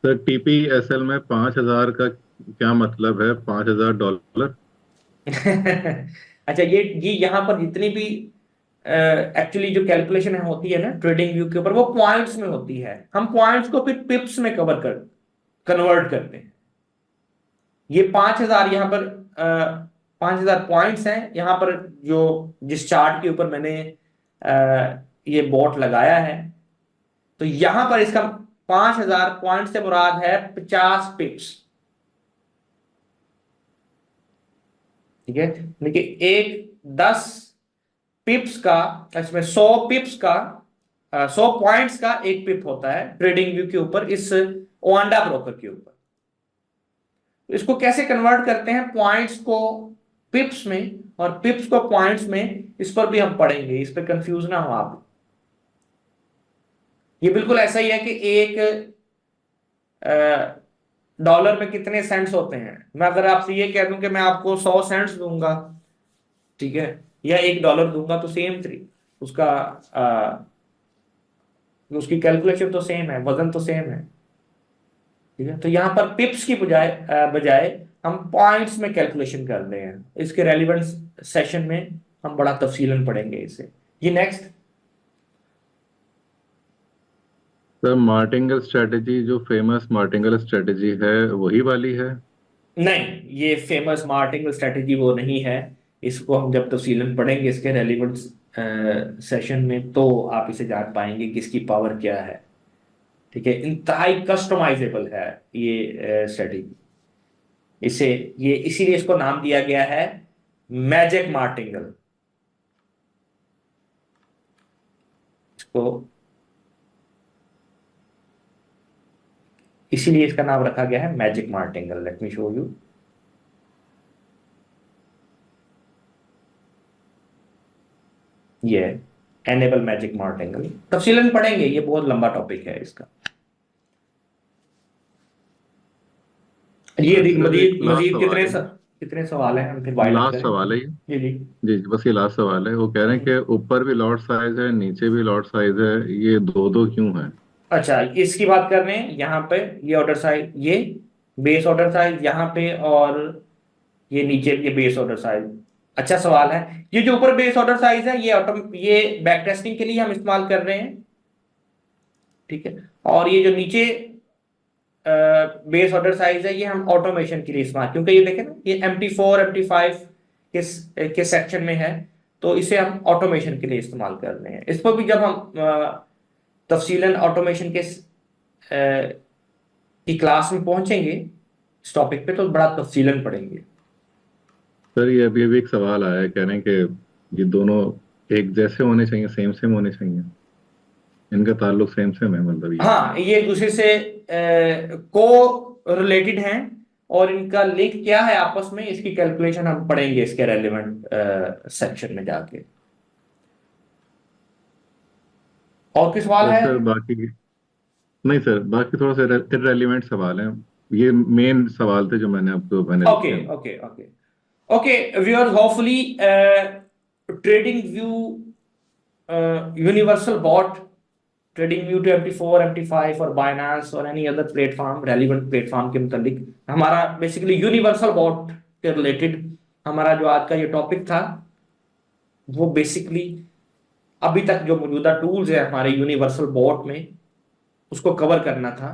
सर टीपीएसएल में 5,000 का क्या मतलब है, $5,000? अच्छा, ये यहाँ पर जितनी भी एक्चुअली जो कैलकुलेशन है होती है ना ट्रेडिंग व्यू के ऊपर, वो पॉइंट्स में होती है। हम पॉइंट्स को फिर पिप्स में कन्वर्ट करते हैं। ये 5,000 यहाँ पर 5,000 पॉइंट्स हैं यहाँ पर, जो जिस चार्ट के ऊपर मैंने ये बॉट लगाया है, तो यहां पर इसका 5,000 पॉइंट से मुराद है 50 पिप्स, ठीक है। देखिए, एक 10 पिप्स का, इसमें 100 पिप्स का, 100 पॉइंट्स का एक पिप होता है ट्रेडिंग व्यू के ऊपर, इस ओआंडा ब्रोकर के ऊपर। इसको कैसे कन्वर्ट करते हैं पॉइंट्स को पिप्स में और पिप्स को पॉइंट्स में, इस पर भी हम पढ़ेंगे, इस पर कंफ्यूज ना हो आप। ये बिल्कुल ऐसा ही है कि एक डॉलर में कितने सेंट्स होते हैं। मैं अगर आपसे ये कह दूं कि मैं आपको 100 सेंट्स दूंगा, ठीक है, या $1 दूंगा, तो सेम थ्री उसका उसकी कैलकुलेशन तो सेम है, वजन तो सेम है, ठीक है। तो यहां पर पिप्स की बजाय बजाय हम पॉइंट्स में कैलकुलेशन कर रहे हैं। इसके रेलिवेंट सेशन में हम बड़ा तफसीलन पढ़ेंगे इसे। ये नेक्स्ट। सर मार्टिंगल स्ट्रेटेजी, जो फेमस मार्टिंगल स्ट्रेटेजी है, वही वाली है? नहीं, ये फेमस मार्टिंगल स्ट्रेटेजी वो नहीं है। इसको हम जब तफसीलन पढ़ेंगे इसके रेलिवेंट सेशन में, तो आप इसे जान पाएंगे कि इसकी पावर क्या है, ठीक है। इंतहाई कस्टमाइजेबल है ये स्ट्रेटेजी। इसे ये इसीलिए इसको नाम दिया गया है मैजिक मार्टिंगल। इसको इसीलिए इसका नाम रखा गया है magic martingale. Let me show you. ये एनेबल मैजिक मार्टिंगल, तफसीलन पढ़ेंगे, ये बहुत लंबा टॉपिक है इसका। ये सर एक मजीद लास्ट मजीद सवाल है, कितने सवाल हैं, हम फिर वाइंड अप लास्ट करें। सवाल है ये। जी जी। जी जी, बस ये लास्ट सवाल है। वो कह रहे हैं कि ऊपर भी लॉट साइज है, नीचे भी लॉट साइज है, ये दो दो क्यों है? अच्छा, इसकी बात कर रहे हैं यहाँ पे, ये ऑर्डर साइज, ये बेस ऑर्डर साइज यहाँ पे, और ये नीचे ये बेस ऑर्डर साइज। अच्छा सवाल है। ये जो ऊपर बेस ऑर्डर साइज है, ये बैक टेस्टिंग के लिए हम इस्तेमाल कर रहे हैं, ठीक है। और ये जो नीचे बेस ऑर्डर साइज है, ये हम ऑटोमेशन के लिए इस्तेमाल, क्योंकि ये देखें ना, ये MT4 MT5 के सेक्शन में है, तो इसे हम ऑटोमेशन के लिए इस्तेमाल कर रहे हैं। इस पर भी जब हम तफसीलन ऑटोमेशन की क्लास में पहुंचेंगे इस टॉपिक पे, तो बड़ा तफसीलन पढ़ेंगे। सर ये अभी अभी एक सवाल आया है, कह रहे हैं कि ये दोनों एक जैसे होने चाहिए, सेम सेम होने चाहिए, इनका ताल्लुक सेम सेम है, मतलब ये? हाँ, ये एक दूसरे से को रिलेटेड हैं, और इनका लिंक क्या है आपस में, इसकी कैलकुलेशन हम पढ़ेंगे इसके रेलिवेंट सेक्शन में जाके। और किस सवाल और है। सर बाकी, नहीं सर, बाकी थोड़ा सा इररेलेवेंट सवाल है। ये मेन सवाल थे जो मैंने ओके लिखे हैं। Okay okay okay viewers, hopefully trading view universal bot, TradingView to MT4, MT5 और Binance और any other platform, relevant platform के मुतालिक हमारा बेसिकली यूनिवर्सल बॉट के रिलेटेड हमारा जो आज का ये टॉपिक था, वो बेसिकली अभी तक जो मौजूदा टूल्स है हमारे यूनिवर्सल बॉट में, उसको कवर करना था,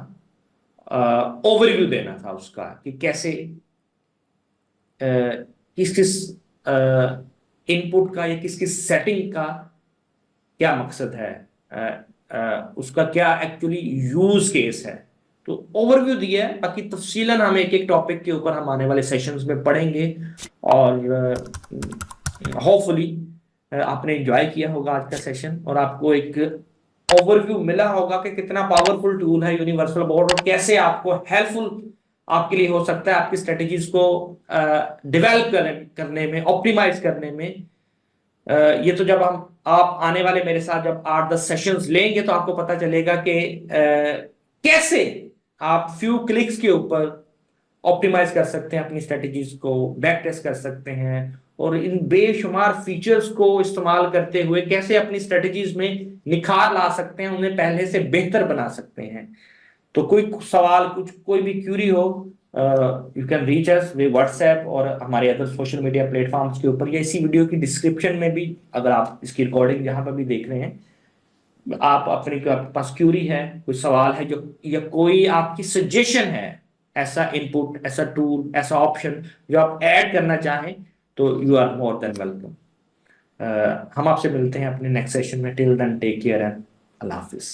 ओवरव्यू देना था उसका कि कैसे किस किस इनपुट का या किस किस सेटिंग का क्या मकसद है, उसका क्या एक्चुअली यूज केस है। तो ओवरव्यू दिया है, बाकी तफसीलन हम एक एक टॉपिक के ऊपर हम आने वाले सेशंस में पढ़ेंगे। और होपफुली आपने एंजॉय किया होगा आज का सेशन, और आपको एक ओवरव्यू मिला होगा कि कितना पावरफुल टूल है यूनिवर्सल बोर्ड और कैसे आपको हेल्पफुल आपके लिए हो सकता है आपकी स्ट्रेटेजीज को डेवलप करने में, ऑप्टिमाइज करने में। ये तो जब हम आप आने वाले मेरे साथ जब 8-10 सेशंस लेंगे तो आपको पता चलेगा कि कैसे आप फ्यू क्लिक्स के ऊपर ऑप्टिमाइज कर सकते हैं अपनी स्ट्रेटेजीज को, बैक टेस्ट कर सकते हैं, और इन बेशुमार फीचर्स को इस्तेमाल करते हुए कैसे अपनी स्ट्रेटेजीज में निखार ला सकते हैं, उन्हें पहले से बेहतर बना सकते हैं। तो कोई सवाल, कुछ कोई भी क्यूरी हो, you can reach us way WhatsApp और हमारे अदर सोशल मीडिया प्लेटफॉर्म्स के ऊपर, या इसी वीडियो की डिस्क्रिप्शन में भी, अगर आप इसकी रिकॉर्डिंग जहां पर भी देख रहे हैं, आप अपने आपके पास क्यूरी है, कोई सवाल है जो, या कोई आपकी सजेशन है, ऐसा इनपुट, ऐसा टूल, ऐसा ऑप्शन जो आप ऐड करना चाहें, तो you are more than welcome. हम आपसे मिलते हैं अपने नेक्स्ट सेशन में। Till then take care and अल्लाह हाफिज।